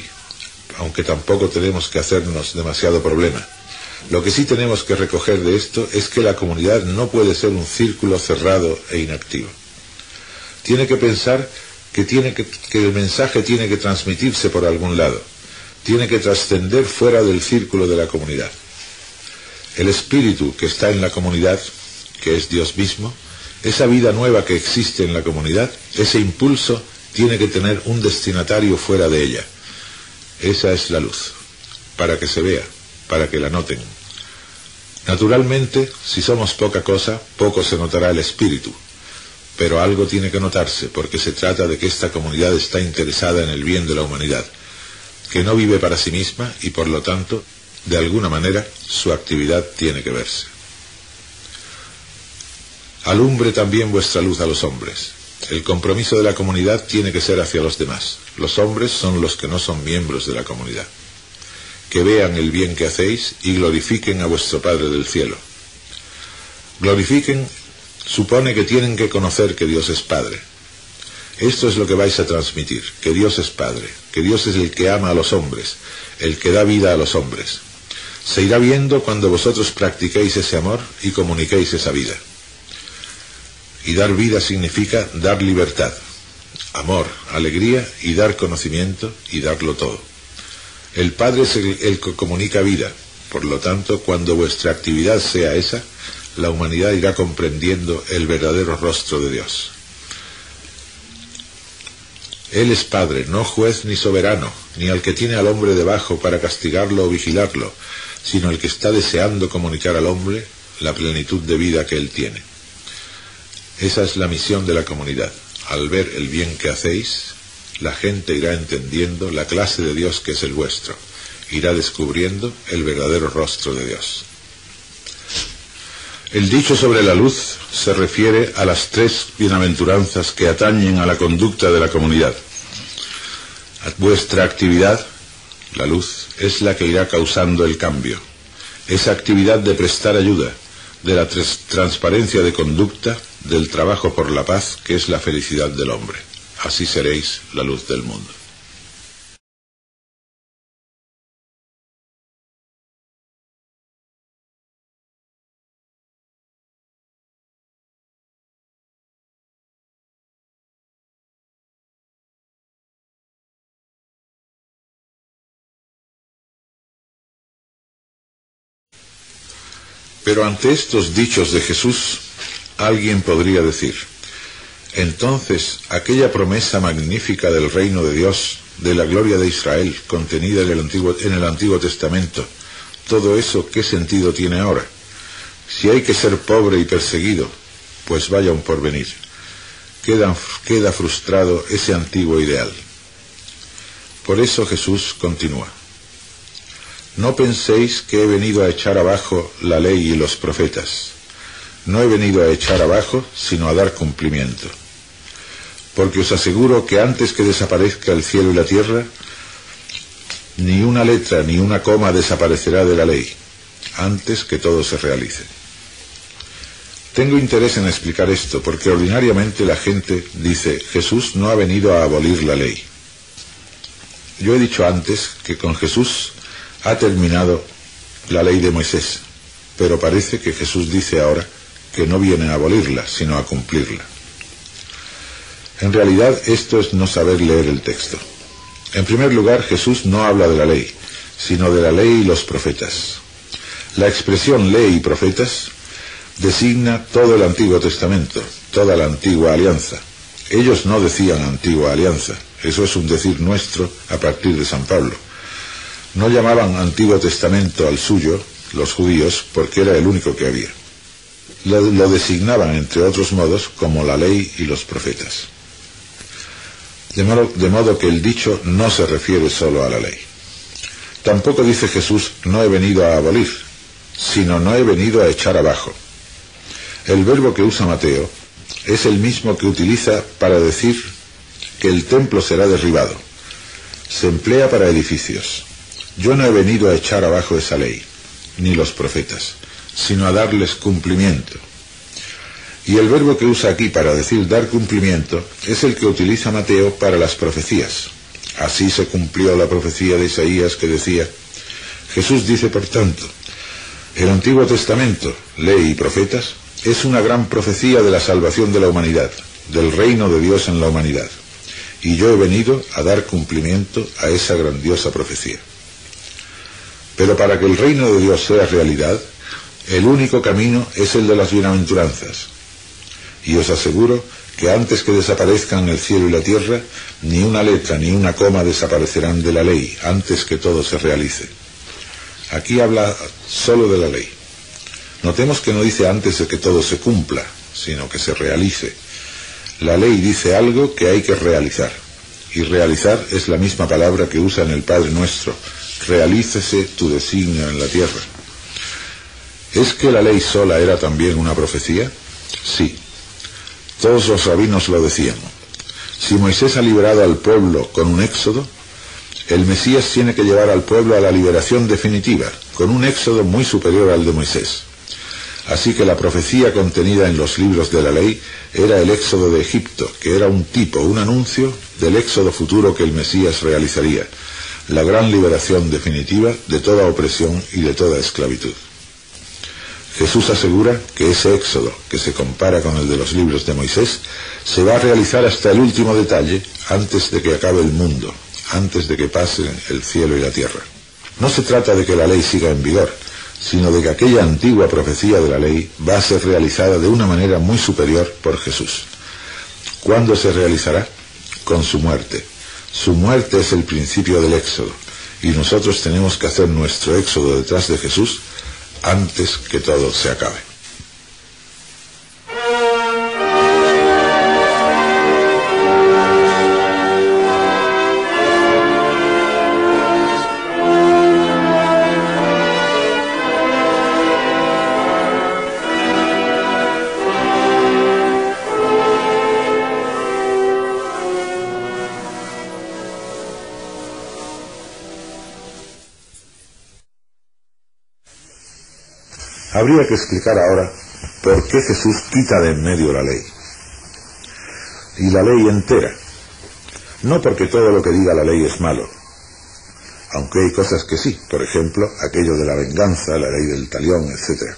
aunque tampoco tenemos que hacernos demasiado problema. Lo que sí tenemos que recoger de esto es que la comunidad no puede ser un círculo cerrado e inactivo. Tiene que pensar que el mensaje tiene que transmitirse por algún lado. tiene que trascender fuera del círculo de la comunidad. El espíritu que está en la comunidad, que es Dios mismo, esa vida nueva que existe en la comunidad, ese impulso tiene que tener un destinatario fuera de ella. Esa es la luz, para que se vea, para que la noten. Naturalmente, si somos poca cosa, poco se notará el espíritu, pero algo tiene que notarse, porque se trata de que esta comunidad está interesada en el bien de la humanidad, que no vive para sí misma y por lo tanto, de alguna manera, su actividad tiene que verse. Alumbre también vuestra luz a los hombres. El compromiso de la comunidad tiene que ser hacia los demás. Los hombres son los que no son miembros de la comunidad. Que vean el bien que hacéis y glorifiquen a vuestro Padre del cielo. Glorifiquen supone que tienen que conocer que Dios es Padre. Esto es lo que vais a transmitir, que Dios es Padre, que Dios es el que ama a los hombres, el que da vida a los hombres. Se irá viendo cuando vosotros practiquéis ese amor y comuniquéis esa vida. Y dar vida significa dar libertad, amor, alegría y dar conocimiento y darlo todo. El Padre es el que comunica vida, por lo tanto, cuando vuestra actividad sea esa, la humanidad irá comprendiendo el verdadero rostro de Dios. Él es Padre, no juez ni soberano, ni al que tiene al hombre debajo para castigarlo o vigilarlo, sino el que está deseando comunicar al hombre la plenitud de vida que él tiene. Esa es la misión de la comunidad. Al ver el bien que hacéis, la gente irá entendiendo la clase de Dios que es el vuestro, irá descubriendo el verdadero rostro de Dios. El dicho sobre la luz se refiere a las 3 bienaventuranzas que atañen a la conducta de la comunidad. Vuestra actividad, la luz, es la que irá causando el cambio. Esa actividad de prestar ayuda, de la transparencia de conducta, del trabajo por la paz, que es la felicidad del hombre. Así seréis la luz del mundo. Pero ante estos dichos de Jesús, alguien podría decir: entonces, aquella promesa magnífica del reino de Dios, de la gloria de Israel, contenida en el Antiguo Testamento, todo eso, ¿qué sentido tiene ahora? Si hay que ser pobre y perseguido, pues vaya un porvenir. Queda frustrado ese antiguo ideal. Por eso Jesús continúa: no penséis que he venido a echar abajo la ley y los profetas. No he venido a echar abajo, sino a dar cumplimiento. Porque os aseguro que antes que desaparezca el cielo y la tierra, ni una letra ni una coma desaparecerá de la ley, antes que todo se realice. Tengo interés en explicar esto, porque ordinariamente la gente dice: Jesús no ha venido a abolir la ley. Yo he dicho antes que con Jesús ha terminado la ley de Moisés, pero parece que Jesús dice ahora que no viene a abolirla, sino a cumplirla. En realidad, esto es no saber leer el texto. En primer lugar, Jesús no habla de la ley, sino de la ley y los profetas. La expresión ley y profetas designa todo el Antiguo Testamento, toda la antigua alianza. Ellos no decían antigua alianza, eso es un decir nuestro a partir de San Pablo. No llamaban Antiguo Testamento al suyo, los judíos, porque era el único que había. Lo designaban, entre otros modos, como la ley y los profetas. De modo que el dicho no se refiere solo a la ley. Tampoco dice Jesús: no he venido a abolir, sino no he venido a echar abajo. El verbo que usa Mateo es el mismo que utiliza para decir que el templo será derribado. Se emplea para edificios. Yo no he venido a echar abajo esa ley, ni los profetas, sino a darles cumplimiento. Y el verbo que usa aquí para decir dar cumplimiento es el que utiliza Mateo para las profecías. Así se cumplió la profecía de Isaías que decía: Jesús dice, por tanto, el Antiguo Testamento, ley y profetas, es una gran profecía de la salvación de la humanidad, del reino de Dios en la humanidad. Y yo he venido a dar cumplimiento a esa grandiosa profecía. Pero para que el reino de Dios sea realidad, el único camino es el de las bienaventuranzas. Y os aseguro que antes que desaparezcan el cielo y la tierra, ni una letra ni una coma desaparecerán de la ley, antes que todo se realice. Aquí habla solo de la ley. Notemos que no dice antes de que todo se cumpla, sino que se realice. La ley dice algo que hay que realizar, y realizar es la misma palabra que usa en el Padre Nuestro: realícese tu designio en la tierra. ¿Es que la ley sola era también una profecía? Sí. Todos los rabinos lo decían. Si Moisés ha liberado al pueblo con un éxodo, el Mesías tiene que llevar al pueblo a la liberación definitiva, con un éxodo muy superior al de Moisés. Así que la profecía contenida en los libros de la ley era el éxodo de Egipto, que era un tipo, un anuncio del éxodo futuro que el Mesías realizaría, la gran liberación definitiva de toda opresión y de toda esclavitud. Jesús asegura que ese éxodo, que se compara con el de los libros de Moisés, se va a realizar hasta el último detalle, antes de que acabe el mundo, antes de que pasen el cielo y la tierra. No se trata de que la ley siga en vigor, sino de que aquella antigua profecía de la ley va a ser realizada de una manera muy superior por Jesús. ¿Cuándo se realizará? Con su muerte. Su muerte es el principio del éxodo, y nosotros tenemos que hacer nuestro éxodo detrás de Jesús antes que todo se acabe. Habría que explicar ahora por qué Jesús quita de en medio la ley. Y la ley entera. No porque todo lo que diga la ley es malo, aunque hay cosas que sí, por ejemplo, aquello de la venganza, la ley del talión, etc.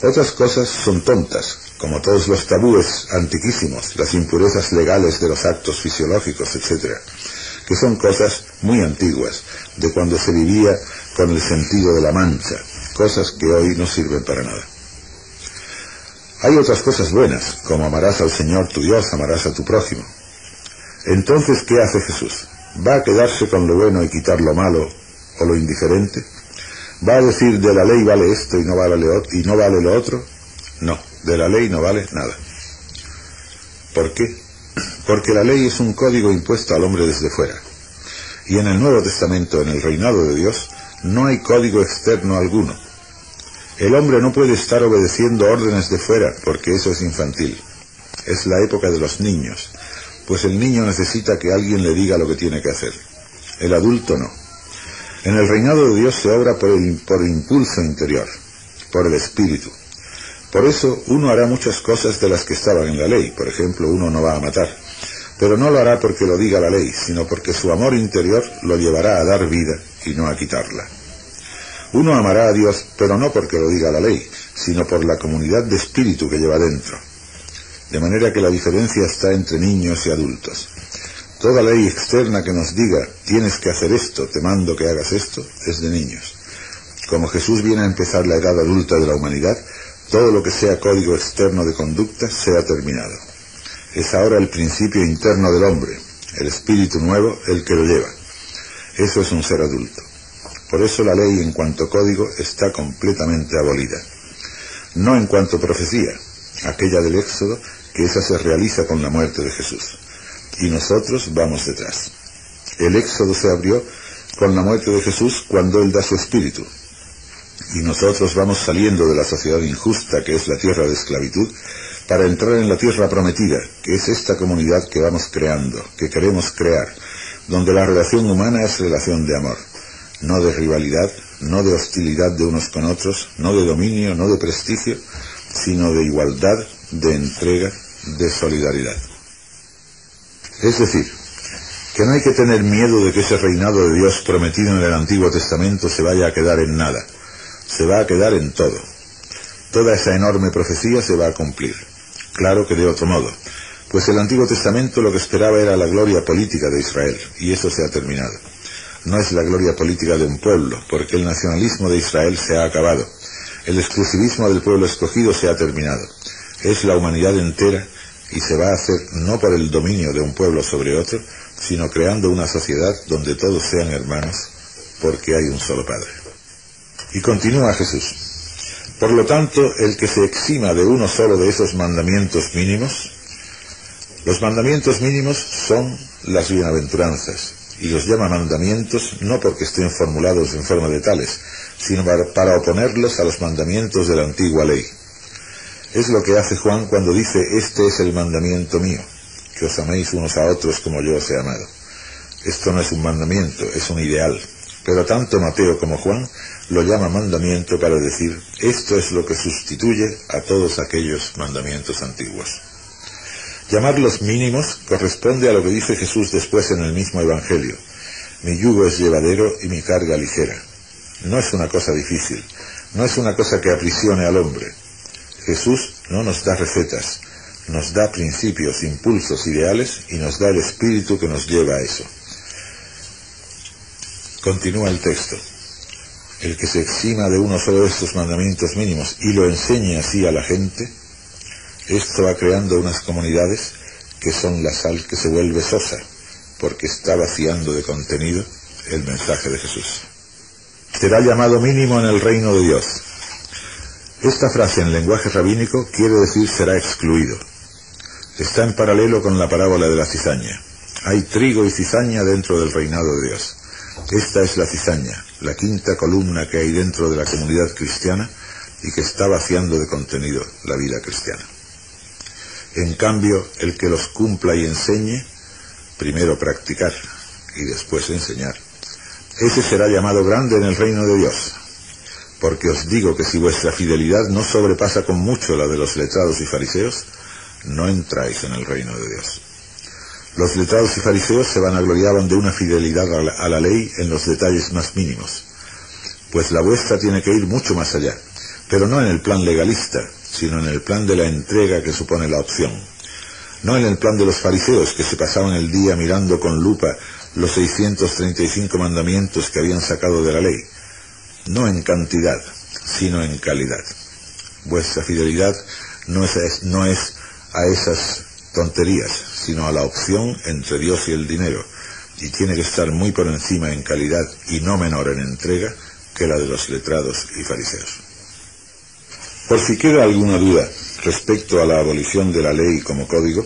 Otras cosas son tontas, como todos los tabúes antiquísimos, las impurezas legales de los actos fisiológicos, etc., que son cosas muy antiguas, de cuando se vivía con el sentido de la mancha, cosas que hoy no sirven para nada. Hay otras cosas buenas, como amarás al Señor tu Dios, amarás a tu prójimo. Entonces, ¿qué hace Jesús? ¿Va a quedarse con lo bueno y quitar lo malo o lo indiferente? ¿Va a decir de la ley vale esto y no vale lo otro? No, de la ley no vale nada. ¿Por qué? Porque la ley es un código impuesto al hombre desde fuera. Y en el Nuevo Testamento, en el reinado de Dios, no hay código externo alguno. El hombre no puede estar obedeciendo órdenes de fuera, porque eso es infantil. Es la época de los niños, pues el niño necesita que alguien le diga lo que tiene que hacer. El adulto no. En el reinado de Dios se obra por impulso interior, por el espíritu. Por eso uno hará muchas cosas de las que estaban en la ley. Por ejemplo, uno no va a matar, pero no lo hará porque lo diga la ley, sino porque su amor interior lo llevará a dar vida y no a quitarla. Uno amará a Dios, pero no porque lo diga la ley, sino por la comunidad de espíritu que lleva dentro. De manera que la diferencia está entre niños y adultos. Toda ley externa que nos diga, tienes que hacer esto, te mando que hagas esto, es de niños. Como Jesús viene a empezar la edad adulta de la humanidad, todo lo que sea código externo de conducta se ha terminado. Es ahora el principio interno del hombre, el espíritu nuevo, el que lo lleva. Eso es un ser adulto. Por eso la ley en cuanto código está completamente abolida. No en cuanto profecía, aquella del Éxodo, que esa se realiza con la muerte de Jesús. Y nosotros vamos detrás. El Éxodo se abrió con la muerte de Jesús cuando Él da su espíritu. Y nosotros vamos saliendo de la sociedad injusta que es la tierra de esclavitud para entrar en la tierra prometida, que es esta comunidad que vamos creando, que queremos crear, donde la relación humana es relación de amor, no de rivalidad, no de hostilidad de unos con otros, no de dominio, no de prestigio, sino de igualdad, de entrega, de solidaridad. Es decir, que no hay que tener miedo de que ese reinado de Dios prometido en el Antiguo Testamento se vaya a quedar en nada, se va a quedar en todo. Toda esa enorme profecía se va a cumplir. Claro que de otro modo, pues el Antiguo Testamento lo que esperaba era la gloria política de Israel, y eso se ha terminado. no es la gloria política de un pueblo, porque el nacionalismo de Israel se ha acabado. El exclusivismo del pueblo escogido se ha terminado. Es la humanidad entera y se va a hacer no por el dominio de un pueblo sobre otro, sino creando una sociedad donde todos sean hermanos, porque hay un solo Padre. Y continúa Jesús. Por lo tanto, el que se exima de uno solo de esos mandamientos mínimos, los mandamientos mínimos son las bienaventuranzas, y los llama mandamientos no porque estén formulados en forma de tales, sino para oponerlos a los mandamientos de la antigua ley. Es lo que hace Juan cuando dice: este es el mandamiento mío, que os améis unos a otros como yo os he amado. Esto no es un mandamiento, es un ideal, pero tanto Mateo como Juan lo llama mandamiento para decir: esto es lo que sustituye a todos aquellos mandamientos antiguos. Llamarlos mínimos corresponde a lo que dice Jesús después en el mismo Evangelio: mi yugo es llevadero y mi carga ligera. No es una cosa difícil, no es una cosa que aprisione al hombre. Jesús no nos da recetas, nos da principios, impulsos, ideales, y nos da el espíritu que nos lleva a eso. Continúa el texto. El que se exima de uno solo de estos mandamientos mínimos y lo enseña así a la gente, esto va creando unas comunidades que son la sal que se vuelve sosa, porque está vaciando de contenido el mensaje de Jesús. Será llamado mínimo en el reino de Dios. Esta frase en lenguaje rabínico quiere decir será excluido. Está en paralelo con la parábola de la cizaña. Hay trigo y cizaña dentro del reinado de Dios. Esta es la cizaña, la quinta columna que hay dentro de la comunidad cristiana y que está vaciando de contenido la vida cristiana. En cambio, el que los cumpla y enseñe, primero practicar y después enseñar, ese será llamado grande en el reino de Dios. Porque os digo que si vuestra fidelidad no sobrepasa con mucho la de los letrados y fariseos, no entráis en el reino de Dios. Los letrados y fariseos se vanagloriaban de una fidelidad a la ley en los detalles más mínimos, pues la vuestra tiene que ir mucho más allá, pero no en el plan legalista, sino en el plan de la entrega que supone la opción. No en el plan de los fariseos, que se pasaban el día mirando con lupa los 635 mandamientos que habían sacado de la ley. No en cantidad, sino en calidad. Vuestra fidelidad no es a esas tonterías, sino a la opción entre Dios y el dinero, y tiene que estar muy por encima en calidad y no menor en entrega que la de los letrados y fariseos. Por si queda alguna duda respecto a la abolición de la ley como código,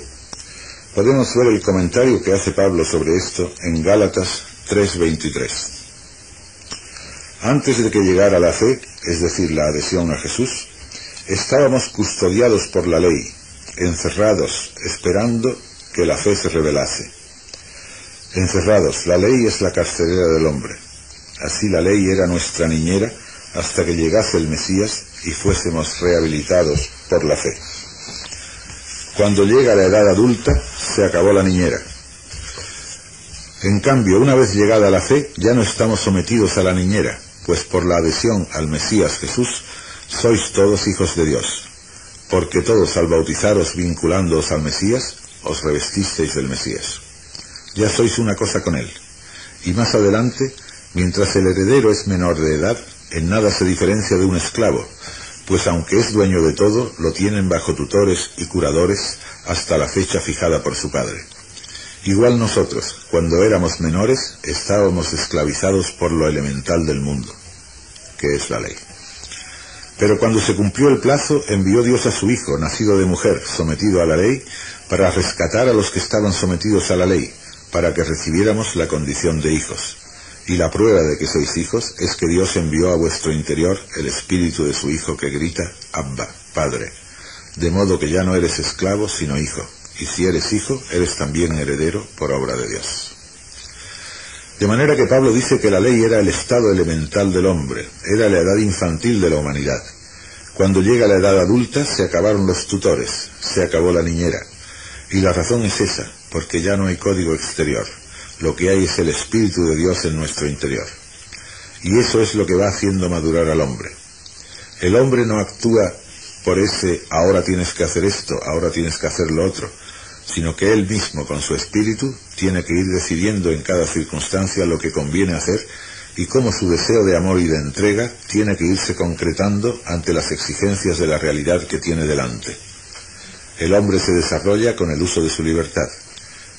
podemos ver el comentario que hace Pablo sobre esto en Gálatas 3:23. Antes de que llegara la fe, es decir, la adhesión a Jesús, estábamos custodiados por la ley, encerrados, esperando que la fe se revelase. Encerrados, la ley es la carcelera del hombre. Así la ley era nuestra niñera hasta que llegase el Mesías y fuésemos rehabilitados por la fe. Cuando llega la edad adulta, se acabó la niñera. En cambio, una vez llegada la fe, ya no estamos sometidos a la niñera, pues por la adhesión al Mesías Jesús, sois todos hijos de Dios, porque todos al bautizaros vinculándoos al Mesías, os revestisteis del Mesías. Ya sois una cosa con él. Y más adelante, mientras el heredero es menor de edad, en nada se diferencia de un esclavo, pues aunque es dueño de todo, lo tienen bajo tutores y curadores hasta la fecha fijada por su padre. Igual nosotros, cuando éramos menores, estábamos esclavizados por lo elemental del mundo, que es la ley. Pero cuando se cumplió el plazo, envió Dios a su Hijo, nacido de mujer, sometido a la ley, para rescatar a los que estaban sometidos a la ley, para que recibiéramos la condición de hijos. Y la prueba de que sois hijos es que Dios envió a vuestro interior el espíritu de su Hijo que grita: Abba, Padre. De modo que ya no eres esclavo, sino hijo. Y si eres hijo, eres también heredero por obra de Dios. De manera que Pablo dice que la ley era el estado elemental del hombre, era la edad infantil de la humanidad. Cuando llega la edad adulta, se acabaron los tutores, se acabó la niñera. Y la razón es esa, porque ya no hay código exterior. Lo que hay es el Espíritu de Dios en nuestro interior. Y eso es lo que va haciendo madurar al hombre. El hombre no actúa por ese ahora tienes que hacer esto, ahora tienes que hacer lo otro, sino que él mismo con su espíritu tiene que ir decidiendo en cada circunstancia lo que conviene hacer y cómo su deseo de amor y de entrega tiene que irse concretando ante las exigencias de la realidad que tiene delante. El hombre se desarrolla con el uso de su libertad,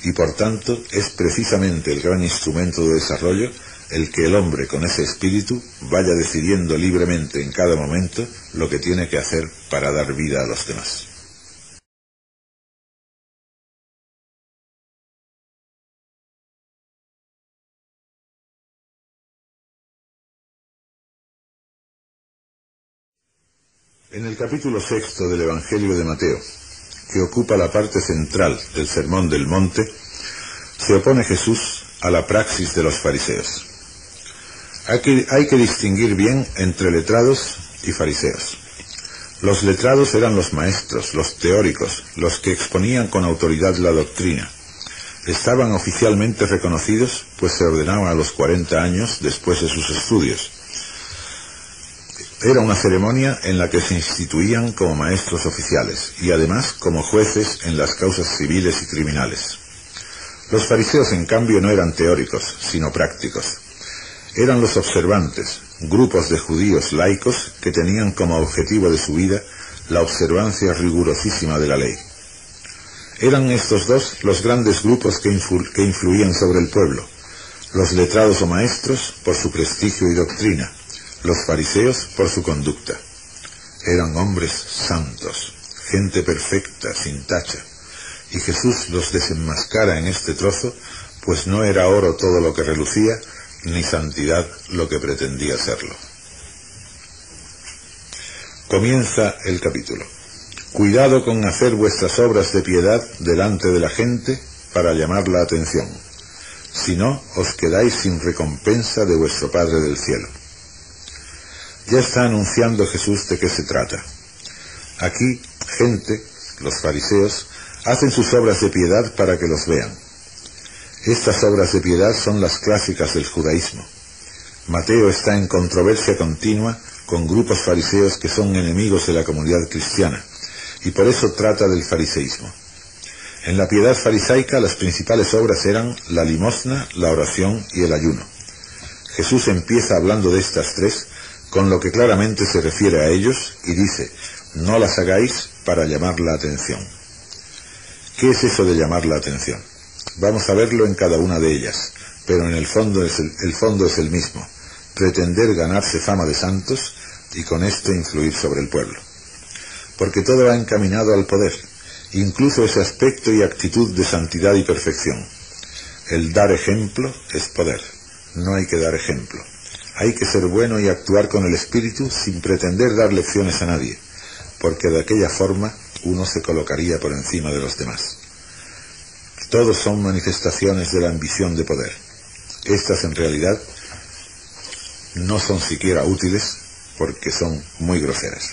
y por tanto es precisamente el gran instrumento de desarrollo el que el hombre con ese espíritu vaya decidiendo libremente en cada momento lo que tiene que hacer para dar vida a los demás. En el capítulo 6 del Evangelio de Mateo, que ocupa la parte central del Sermón del Monte, se opone Jesús a la praxis de los fariseos. Hay que distinguir bien entre letrados y fariseos. Los letrados eran los maestros, los teóricos, los que exponían con autoridad la doctrina. Estaban oficialmente reconocidos, pues se ordenaban a los 40 años después de sus estudios. Era una ceremonia en la que se instituían como maestros oficiales y además como jueces en las causas civiles y criminales. Los fariseos, en cambio, no eran teóricos, sino prácticos. Eran los observantes, grupos de judíos laicos que tenían como objetivo de su vida la observancia rigurosísima de la ley. Eran estos dos los grandes grupos que influían sobre el pueblo: los letrados o maestros por su prestigio y doctrina, los fariseos por su conducta. Eran hombres santos, gente perfecta, sin tacha, y Jesús los desenmascara en este trozo, pues no era oro todo lo que relucía, ni santidad lo que pretendía serlo. Comienza el capítulo. Cuidado con hacer vuestras obras de piedad delante de la gente para llamar la atención, si no os quedáis sin recompensa de vuestro Padre del cielo. Ya está anunciando Jesús de qué se trata. Aquí, gente, los fariseos, hacen sus obras de piedad para que los vean. Estas obras de piedad son las clásicas del judaísmo. Mateo está en controversia continua con grupos fariseos que son enemigos de la comunidad cristiana, y por eso trata del fariseísmo. En la piedad farisaica las principales obras eran la limosna, la oración y el ayuno. Jesús empieza hablando de estas tres, con lo que claramente se refiere a ellos, y dice: no las hagáis para llamar la atención. ¿Qué es eso de llamar la atención? Vamos a verlo en cada una de ellas, pero en el fondo es el mismo: pretender ganarse fama de santos y con esto influir sobre el pueblo. Porque todo va encaminado al poder, incluso ese aspecto y actitud de santidad y perfección. El dar ejemplo es poder. No hay que dar ejemplo. Hay que ser bueno y actuar con el espíritu sin pretender dar lecciones a nadie, porque de aquella forma uno se colocaría por encima de los demás. Todos son manifestaciones de la ambición de poder. Estas en realidad no son siquiera útiles porque son muy groseras.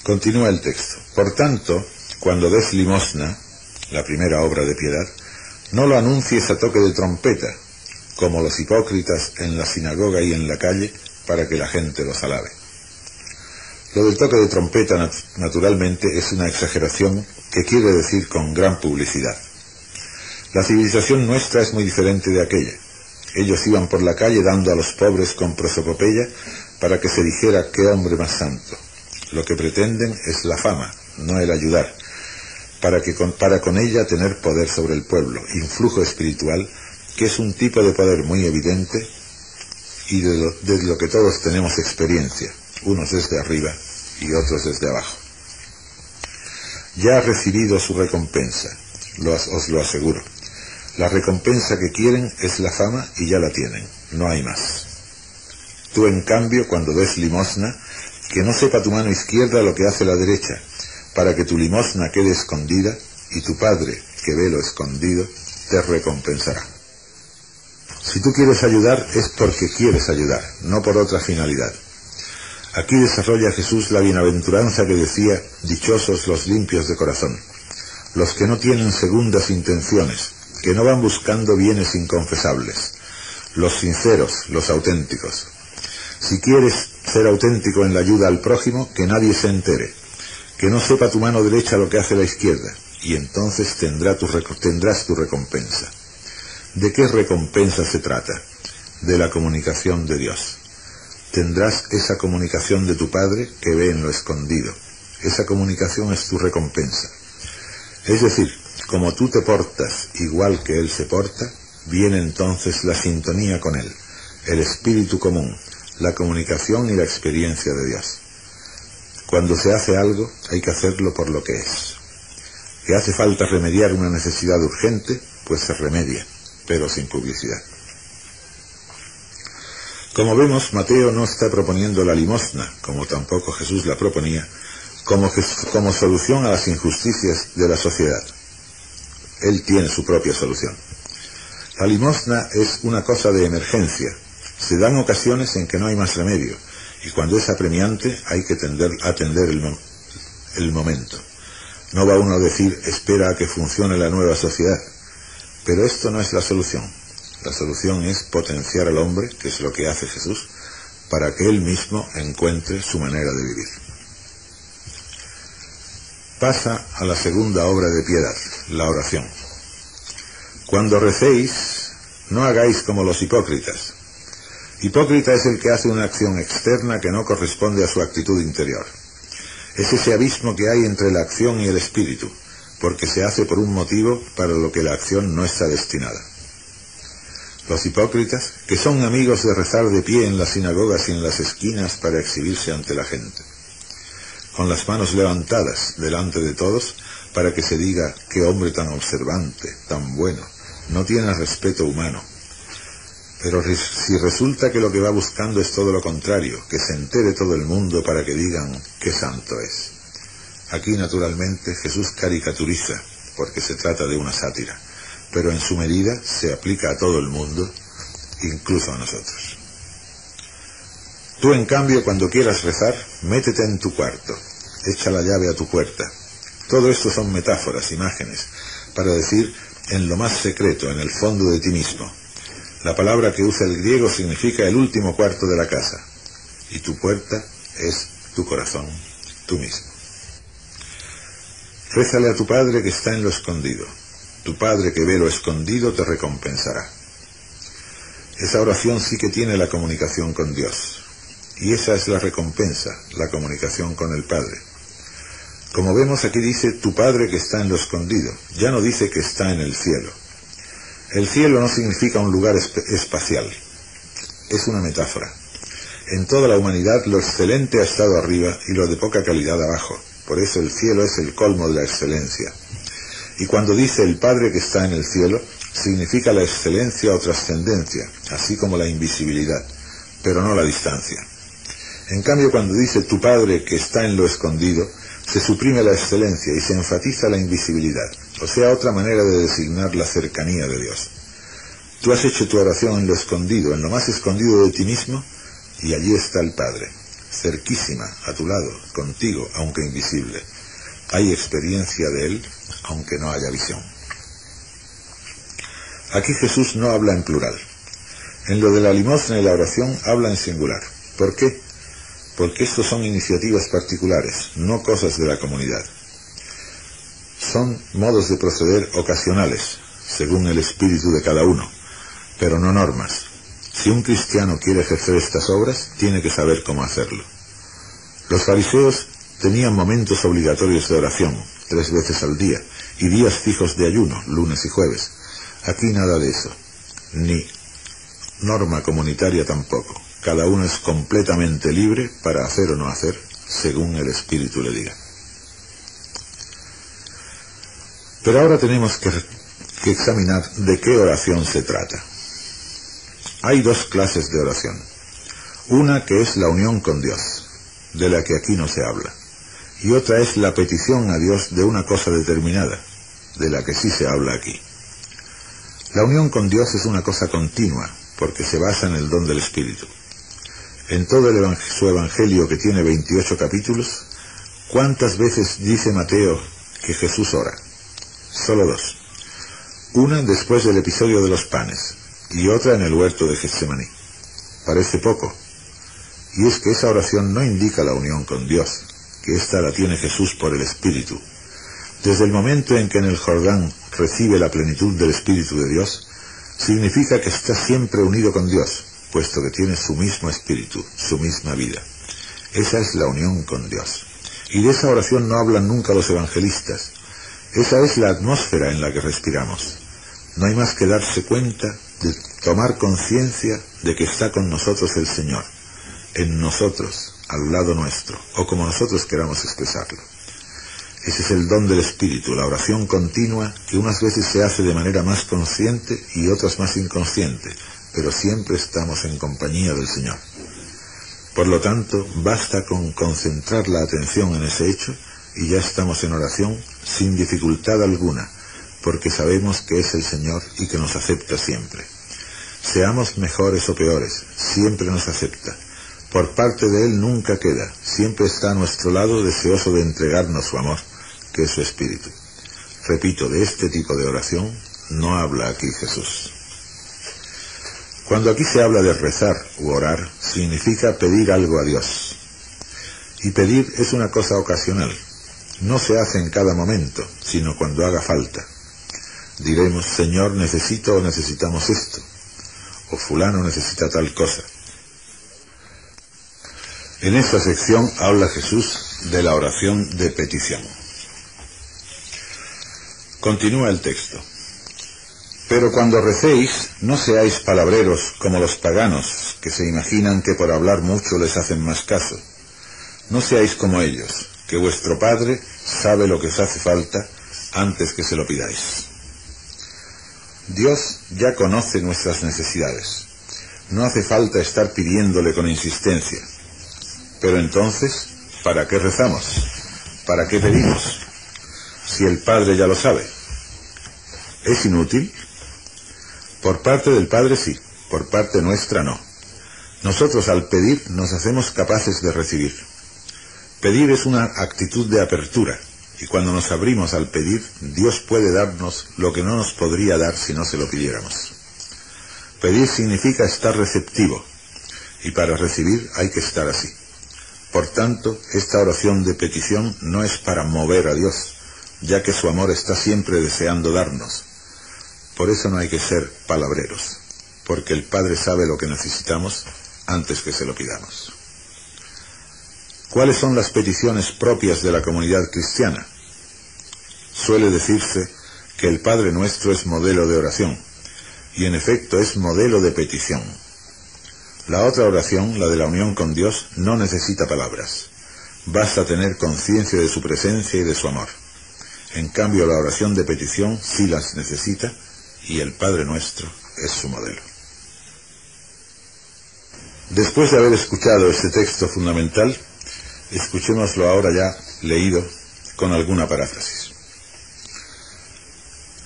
Continúa el texto. Por tanto, cuando des limosna, la primera obra de piedad, no lo anuncies a toque de trompeta, como los hipócritas en la sinagoga y en la calle, para que la gente los alabe. Lo del toque de trompeta, naturalmente, es una exageración que quiere decir con gran publicidad. La civilización nuestra es muy diferente de aquella. Ellos iban por la calle dando a los pobres con prosopopeya para que se dijera qué hombre más santo. Lo que pretenden es la fama, no el ayudar, para con ella tener poder sobre el pueblo, influjo espiritual, que es un tipo de poder muy evidente y de lo que todos tenemos experiencia, unos desde arriba y otros desde abajo. Ya ha recibido su recompensa, os lo aseguro. La recompensa que quieren es la fama y ya la tienen, no hay más. Tú, en cambio, cuando des limosna, que no sepa tu mano izquierda lo que hace la derecha, para que tu limosna quede escondida, y tu Padre, que ve lo escondido, te recompensará. Si tú quieres ayudar, es porque quieres ayudar, no por otra finalidad. Aquí desarrolla Jesús la bienaventuranza que decía: dichosos los limpios de corazón, los que no tienen segundas intenciones, que no van buscando bienes inconfesables, los sinceros, los auténticos. Si quieres ser auténtico en la ayuda al prójimo, que nadie se entere, Que no sepa tu mano derecha lo que hace la izquierda, y entonces tendrás tu recompensa. ¿De qué recompensa se trata? De la comunicación de Dios. Tendrás esa comunicación de tu Padre que ve en lo escondido. Esa comunicación es tu recompensa. Es decir, como tú te portas igual que Él se porta, viene entonces la sintonía con Él, el espíritu común, la comunicación y la experiencia de Dios. Cuando se hace algo, hay que hacerlo por lo que es. Que hace falta remediar una necesidad urgente, pues se remedia, pero sin publicidad. Como vemos, Mateo no está proponiendo la limosna, como tampoco Jesús la proponía, como solución a las injusticias de la sociedad. Él tiene su propia solución. La limosna es una cosa de emergencia. Se dan ocasiones en que no hay más remedio, y cuando es apremiante hay que atender el momento. No va uno a decir, espera a que funcione la nueva sociedad. Pero esto no es la solución. La solución es potenciar al hombre, que es lo que hace Jesús, para que él mismo encuentre su manera de vivir. Pasa a la segunda obra de piedad, la oración. Cuando recéis, no hagáis como los hipócritas. Hipócrita es el que hace una acción externa que no corresponde a su actitud interior. Es ese abismo que hay entre la acción y el espíritu, porque se hace por un motivo para lo que la acción no está destinada. Los hipócritas, que son amigos de rezar de pie en las sinagogas y en las esquinas para exhibirse ante la gente, con las manos levantadas delante de todos para que se diga qué hombre tan observante, tan bueno, no tiene respeto humano. Pero si resulta que lo que va buscando es todo lo contrario, que se entere todo el mundo para que digan qué santo es. Aquí naturalmente Jesús caricaturiza, porque se trata de una sátira, pero en su medida se aplica a todo el mundo, incluso a nosotros. Tú, en cambio, cuando quieras rezar, métete en tu cuarto, echa la llave a tu puerta. Todo esto son metáforas, imágenes, para decir en lo más secreto, en el fondo de ti mismo. La palabra que usa el griego significa el último cuarto de la casa, y tu puerta es tu corazón, tú mismo. Rézale a tu Padre que está en lo escondido. Tu Padre que ve lo escondido te recompensará. Esa oración sí que tiene la comunicación con Dios. Y esa es la recompensa, la comunicación con el Padre. Como vemos aquí dice, tu Padre que está en lo escondido. Ya no dice que está en el cielo. El cielo no significa un lugar espacial. Es una metáfora. En toda la humanidad lo excelente ha estado arriba y lo de poca calidad abajo. Por eso el cielo es el colmo de la excelencia. Y cuando dice el Padre que está en el cielo, significa la excelencia o trascendencia, así como la invisibilidad, pero no la distancia. En cambio, cuando dice tu Padre que está en lo escondido, se suprime la excelencia y se enfatiza la invisibilidad, o sea, otra manera de designar la cercanía de Dios. Tú has hecho tu oración en lo escondido, en lo más escondido de ti mismo, y allí está el Padre, cerquísima, a tu lado, contigo, aunque invisible. Hay experiencia de Él, aunque no haya visión. Aquí Jesús no habla en plural. En lo de la limosna y la oración habla en singular. ¿Por qué? Porque estos son iniciativas particulares, no cosas de la comunidad. Son modos de proceder ocasionales, según el espíritu de cada uno, pero no normas. Si un cristiano quiere ejercer estas obras, tiene que saber cómo hacerlo. Los fariseos tenían momentos obligatorios de oración, 3 veces al día, y días fijos de ayuno, lunes y jueves. Aquí nada de eso, ni norma comunitaria tampoco. Cada uno es completamente libre para hacer o no hacer, según el Espíritu le diga. Pero ahora tenemos que examinar de qué oración se trata. Hay 2 clases de oración. Una que es la unión con Dios, de la que aquí no se habla. Y otra es la petición a Dios de una cosa determinada, de la que sí se habla aquí. La unión con Dios es una cosa continua, porque se basa en el don del Espíritu. En todo su Evangelio, que tiene 28 capítulos, ¿cuántas veces dice Mateo que Jesús ora? Solo 2. Una después del episodio de los panes, y otra en el huerto de Getsemaní. Parece poco. Y es que esa oración no indica la unión con Dios, que ésta la tiene Jesús por el Espíritu. Desde el momento en que en el Jordán recibe la plenitud del Espíritu de Dios, significa que está siempre unido con Dios, puesto que tiene su mismo Espíritu, su misma vida. Esa es la unión con Dios. Y de esa oración no hablan nunca los evangelistas. Esa es la atmósfera en la que respiramos. No hay más que darse cuenta, de tomar conciencia de que está con nosotros el Señor, en nosotros, al lado nuestro, o como nosotros queramos expresarlo. Ese es el don del Espíritu, la oración continua, que unas veces se hace de manera más consciente y otras más inconsciente, pero siempre estamos en compañía del Señor. Por lo tanto, basta con concentrar la atención en ese hecho y ya estamos en oración sin dificultad alguna, porque sabemos que es el Señor y que nos acepta siempre. Seamos mejores o peores, siempre nos acepta. Por parte de Él nunca queda, siempre está a nuestro lado deseoso de entregarnos su amor, que es su Espíritu. Repito, de este tipo de oración no habla aquí Jesús. Cuando aquí se habla de rezar u orar, significa pedir algo a Dios. Y pedir es una cosa ocasional. No se hace en cada momento, sino cuando haga falta. Diremos, Señor, necesito o necesitamos esto, o fulano necesita tal cosa. En esta sección habla Jesús de la oración de petición. Continúa el texto. Pero cuando recéis, no seáis palabreros como los paganos, que se imaginan que por hablar mucho les hacen más caso. No seáis como ellos, que vuestro Padre sabe lo que os hace falta antes que se lo pidáis. Dios ya conoce nuestras necesidades. No hace falta estar pidiéndole con insistencia. Pero entonces, ¿para qué rezamos? ¿Para qué pedimos? Si el Padre ya lo sabe. ¿Es inútil? Por parte del Padre sí, por parte nuestra no. Nosotros al pedir nos hacemos capaces de recibir. Pedir es una actitud de apertura, y cuando nos abrimos al pedir, Dios puede darnos lo que no nos podría dar si no se lo pidiéramos. Pedir significa estar receptivo, y para recibir hay que estar así. Por tanto, esta oración de petición no es para mover a Dios, ya que su amor está siempre deseando darnos. Por eso no hay que ser palabreros, porque el Padre sabe lo que necesitamos antes que se lo pidamos. ¿Cuáles son las peticiones propias de la comunidad cristiana? Suele decirse que el Padre Nuestro es modelo de oración, y en efecto es modelo de petición. La otra oración, la de la unión con Dios, no necesita palabras. Basta tener conciencia de su presencia y de su amor. En cambio, la oración de petición sí las necesita, y el Padre Nuestro es su modelo. Después de haber escuchado este texto fundamental, escuchémoslo ahora ya leído con alguna paráfrasis.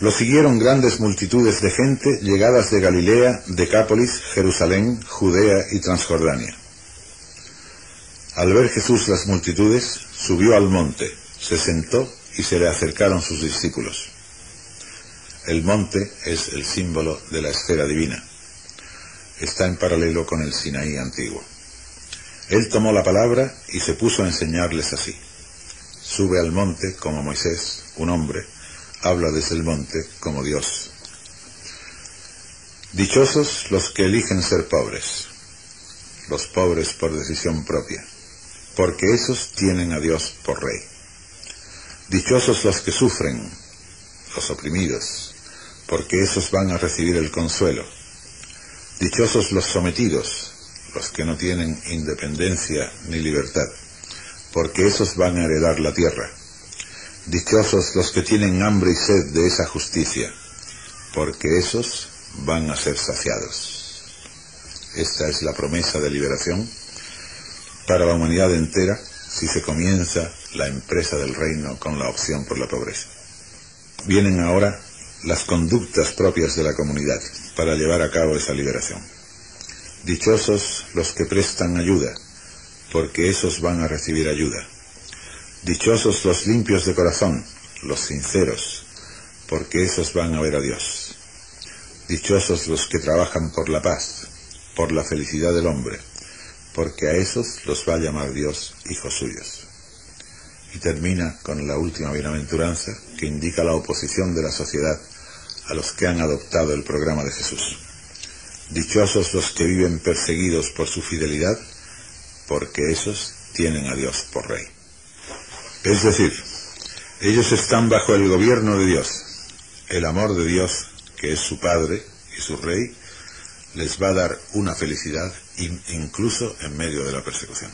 Lo siguieron grandes multitudes de gente llegadas de Galilea, Decápolis, Jerusalén, Judea y Transjordania. Al ver Jesús las multitudes, subió al monte, se sentó y se le acercaron sus discípulos. El monte es el símbolo de la esfera divina. Está en paralelo con el Sinaí antiguo. Él tomó la palabra y se puso a enseñarles así. Sube al monte como Moisés, un hombre, habla desde el monte como Dios. Dichosos los que eligen ser pobres, los pobres por decisión propia, porque esos tienen a Dios por Rey. Dichosos los que sufren, los oprimidos, porque esos van a recibir el consuelo. Dichosos los sometidos, los que no tienen independencia ni libertad, porque esos van a heredar la tierra. Dichosos los que tienen hambre y sed de esa justicia, porque esos van a ser saciados. Esta es la promesa de liberación para la humanidad entera si se comienza la empresa del reino con la opción por la pobreza. Vienen ahora las conductas propias de la comunidad para llevar a cabo esa liberación. Dichosos los que prestan ayuda, porque esos van a recibir ayuda. Dichosos los limpios de corazón, los sinceros, porque esos van a ver a Dios. Dichosos los que trabajan por la paz, por la felicidad del hombre, porque a esos los va a llamar Dios hijos suyos. y termina con la última bienaventuranza, que indica la oposición de la sociedad a los que han adoptado el programa de Jesús. Dichosos los que viven perseguidos por su fidelidad, porque esos tienen a Dios por rey. Es decir, ellos están bajo el gobierno de Dios. El amor de Dios, que es su Padre y su Rey, les va a dar una felicidad incluso en medio de la persecución.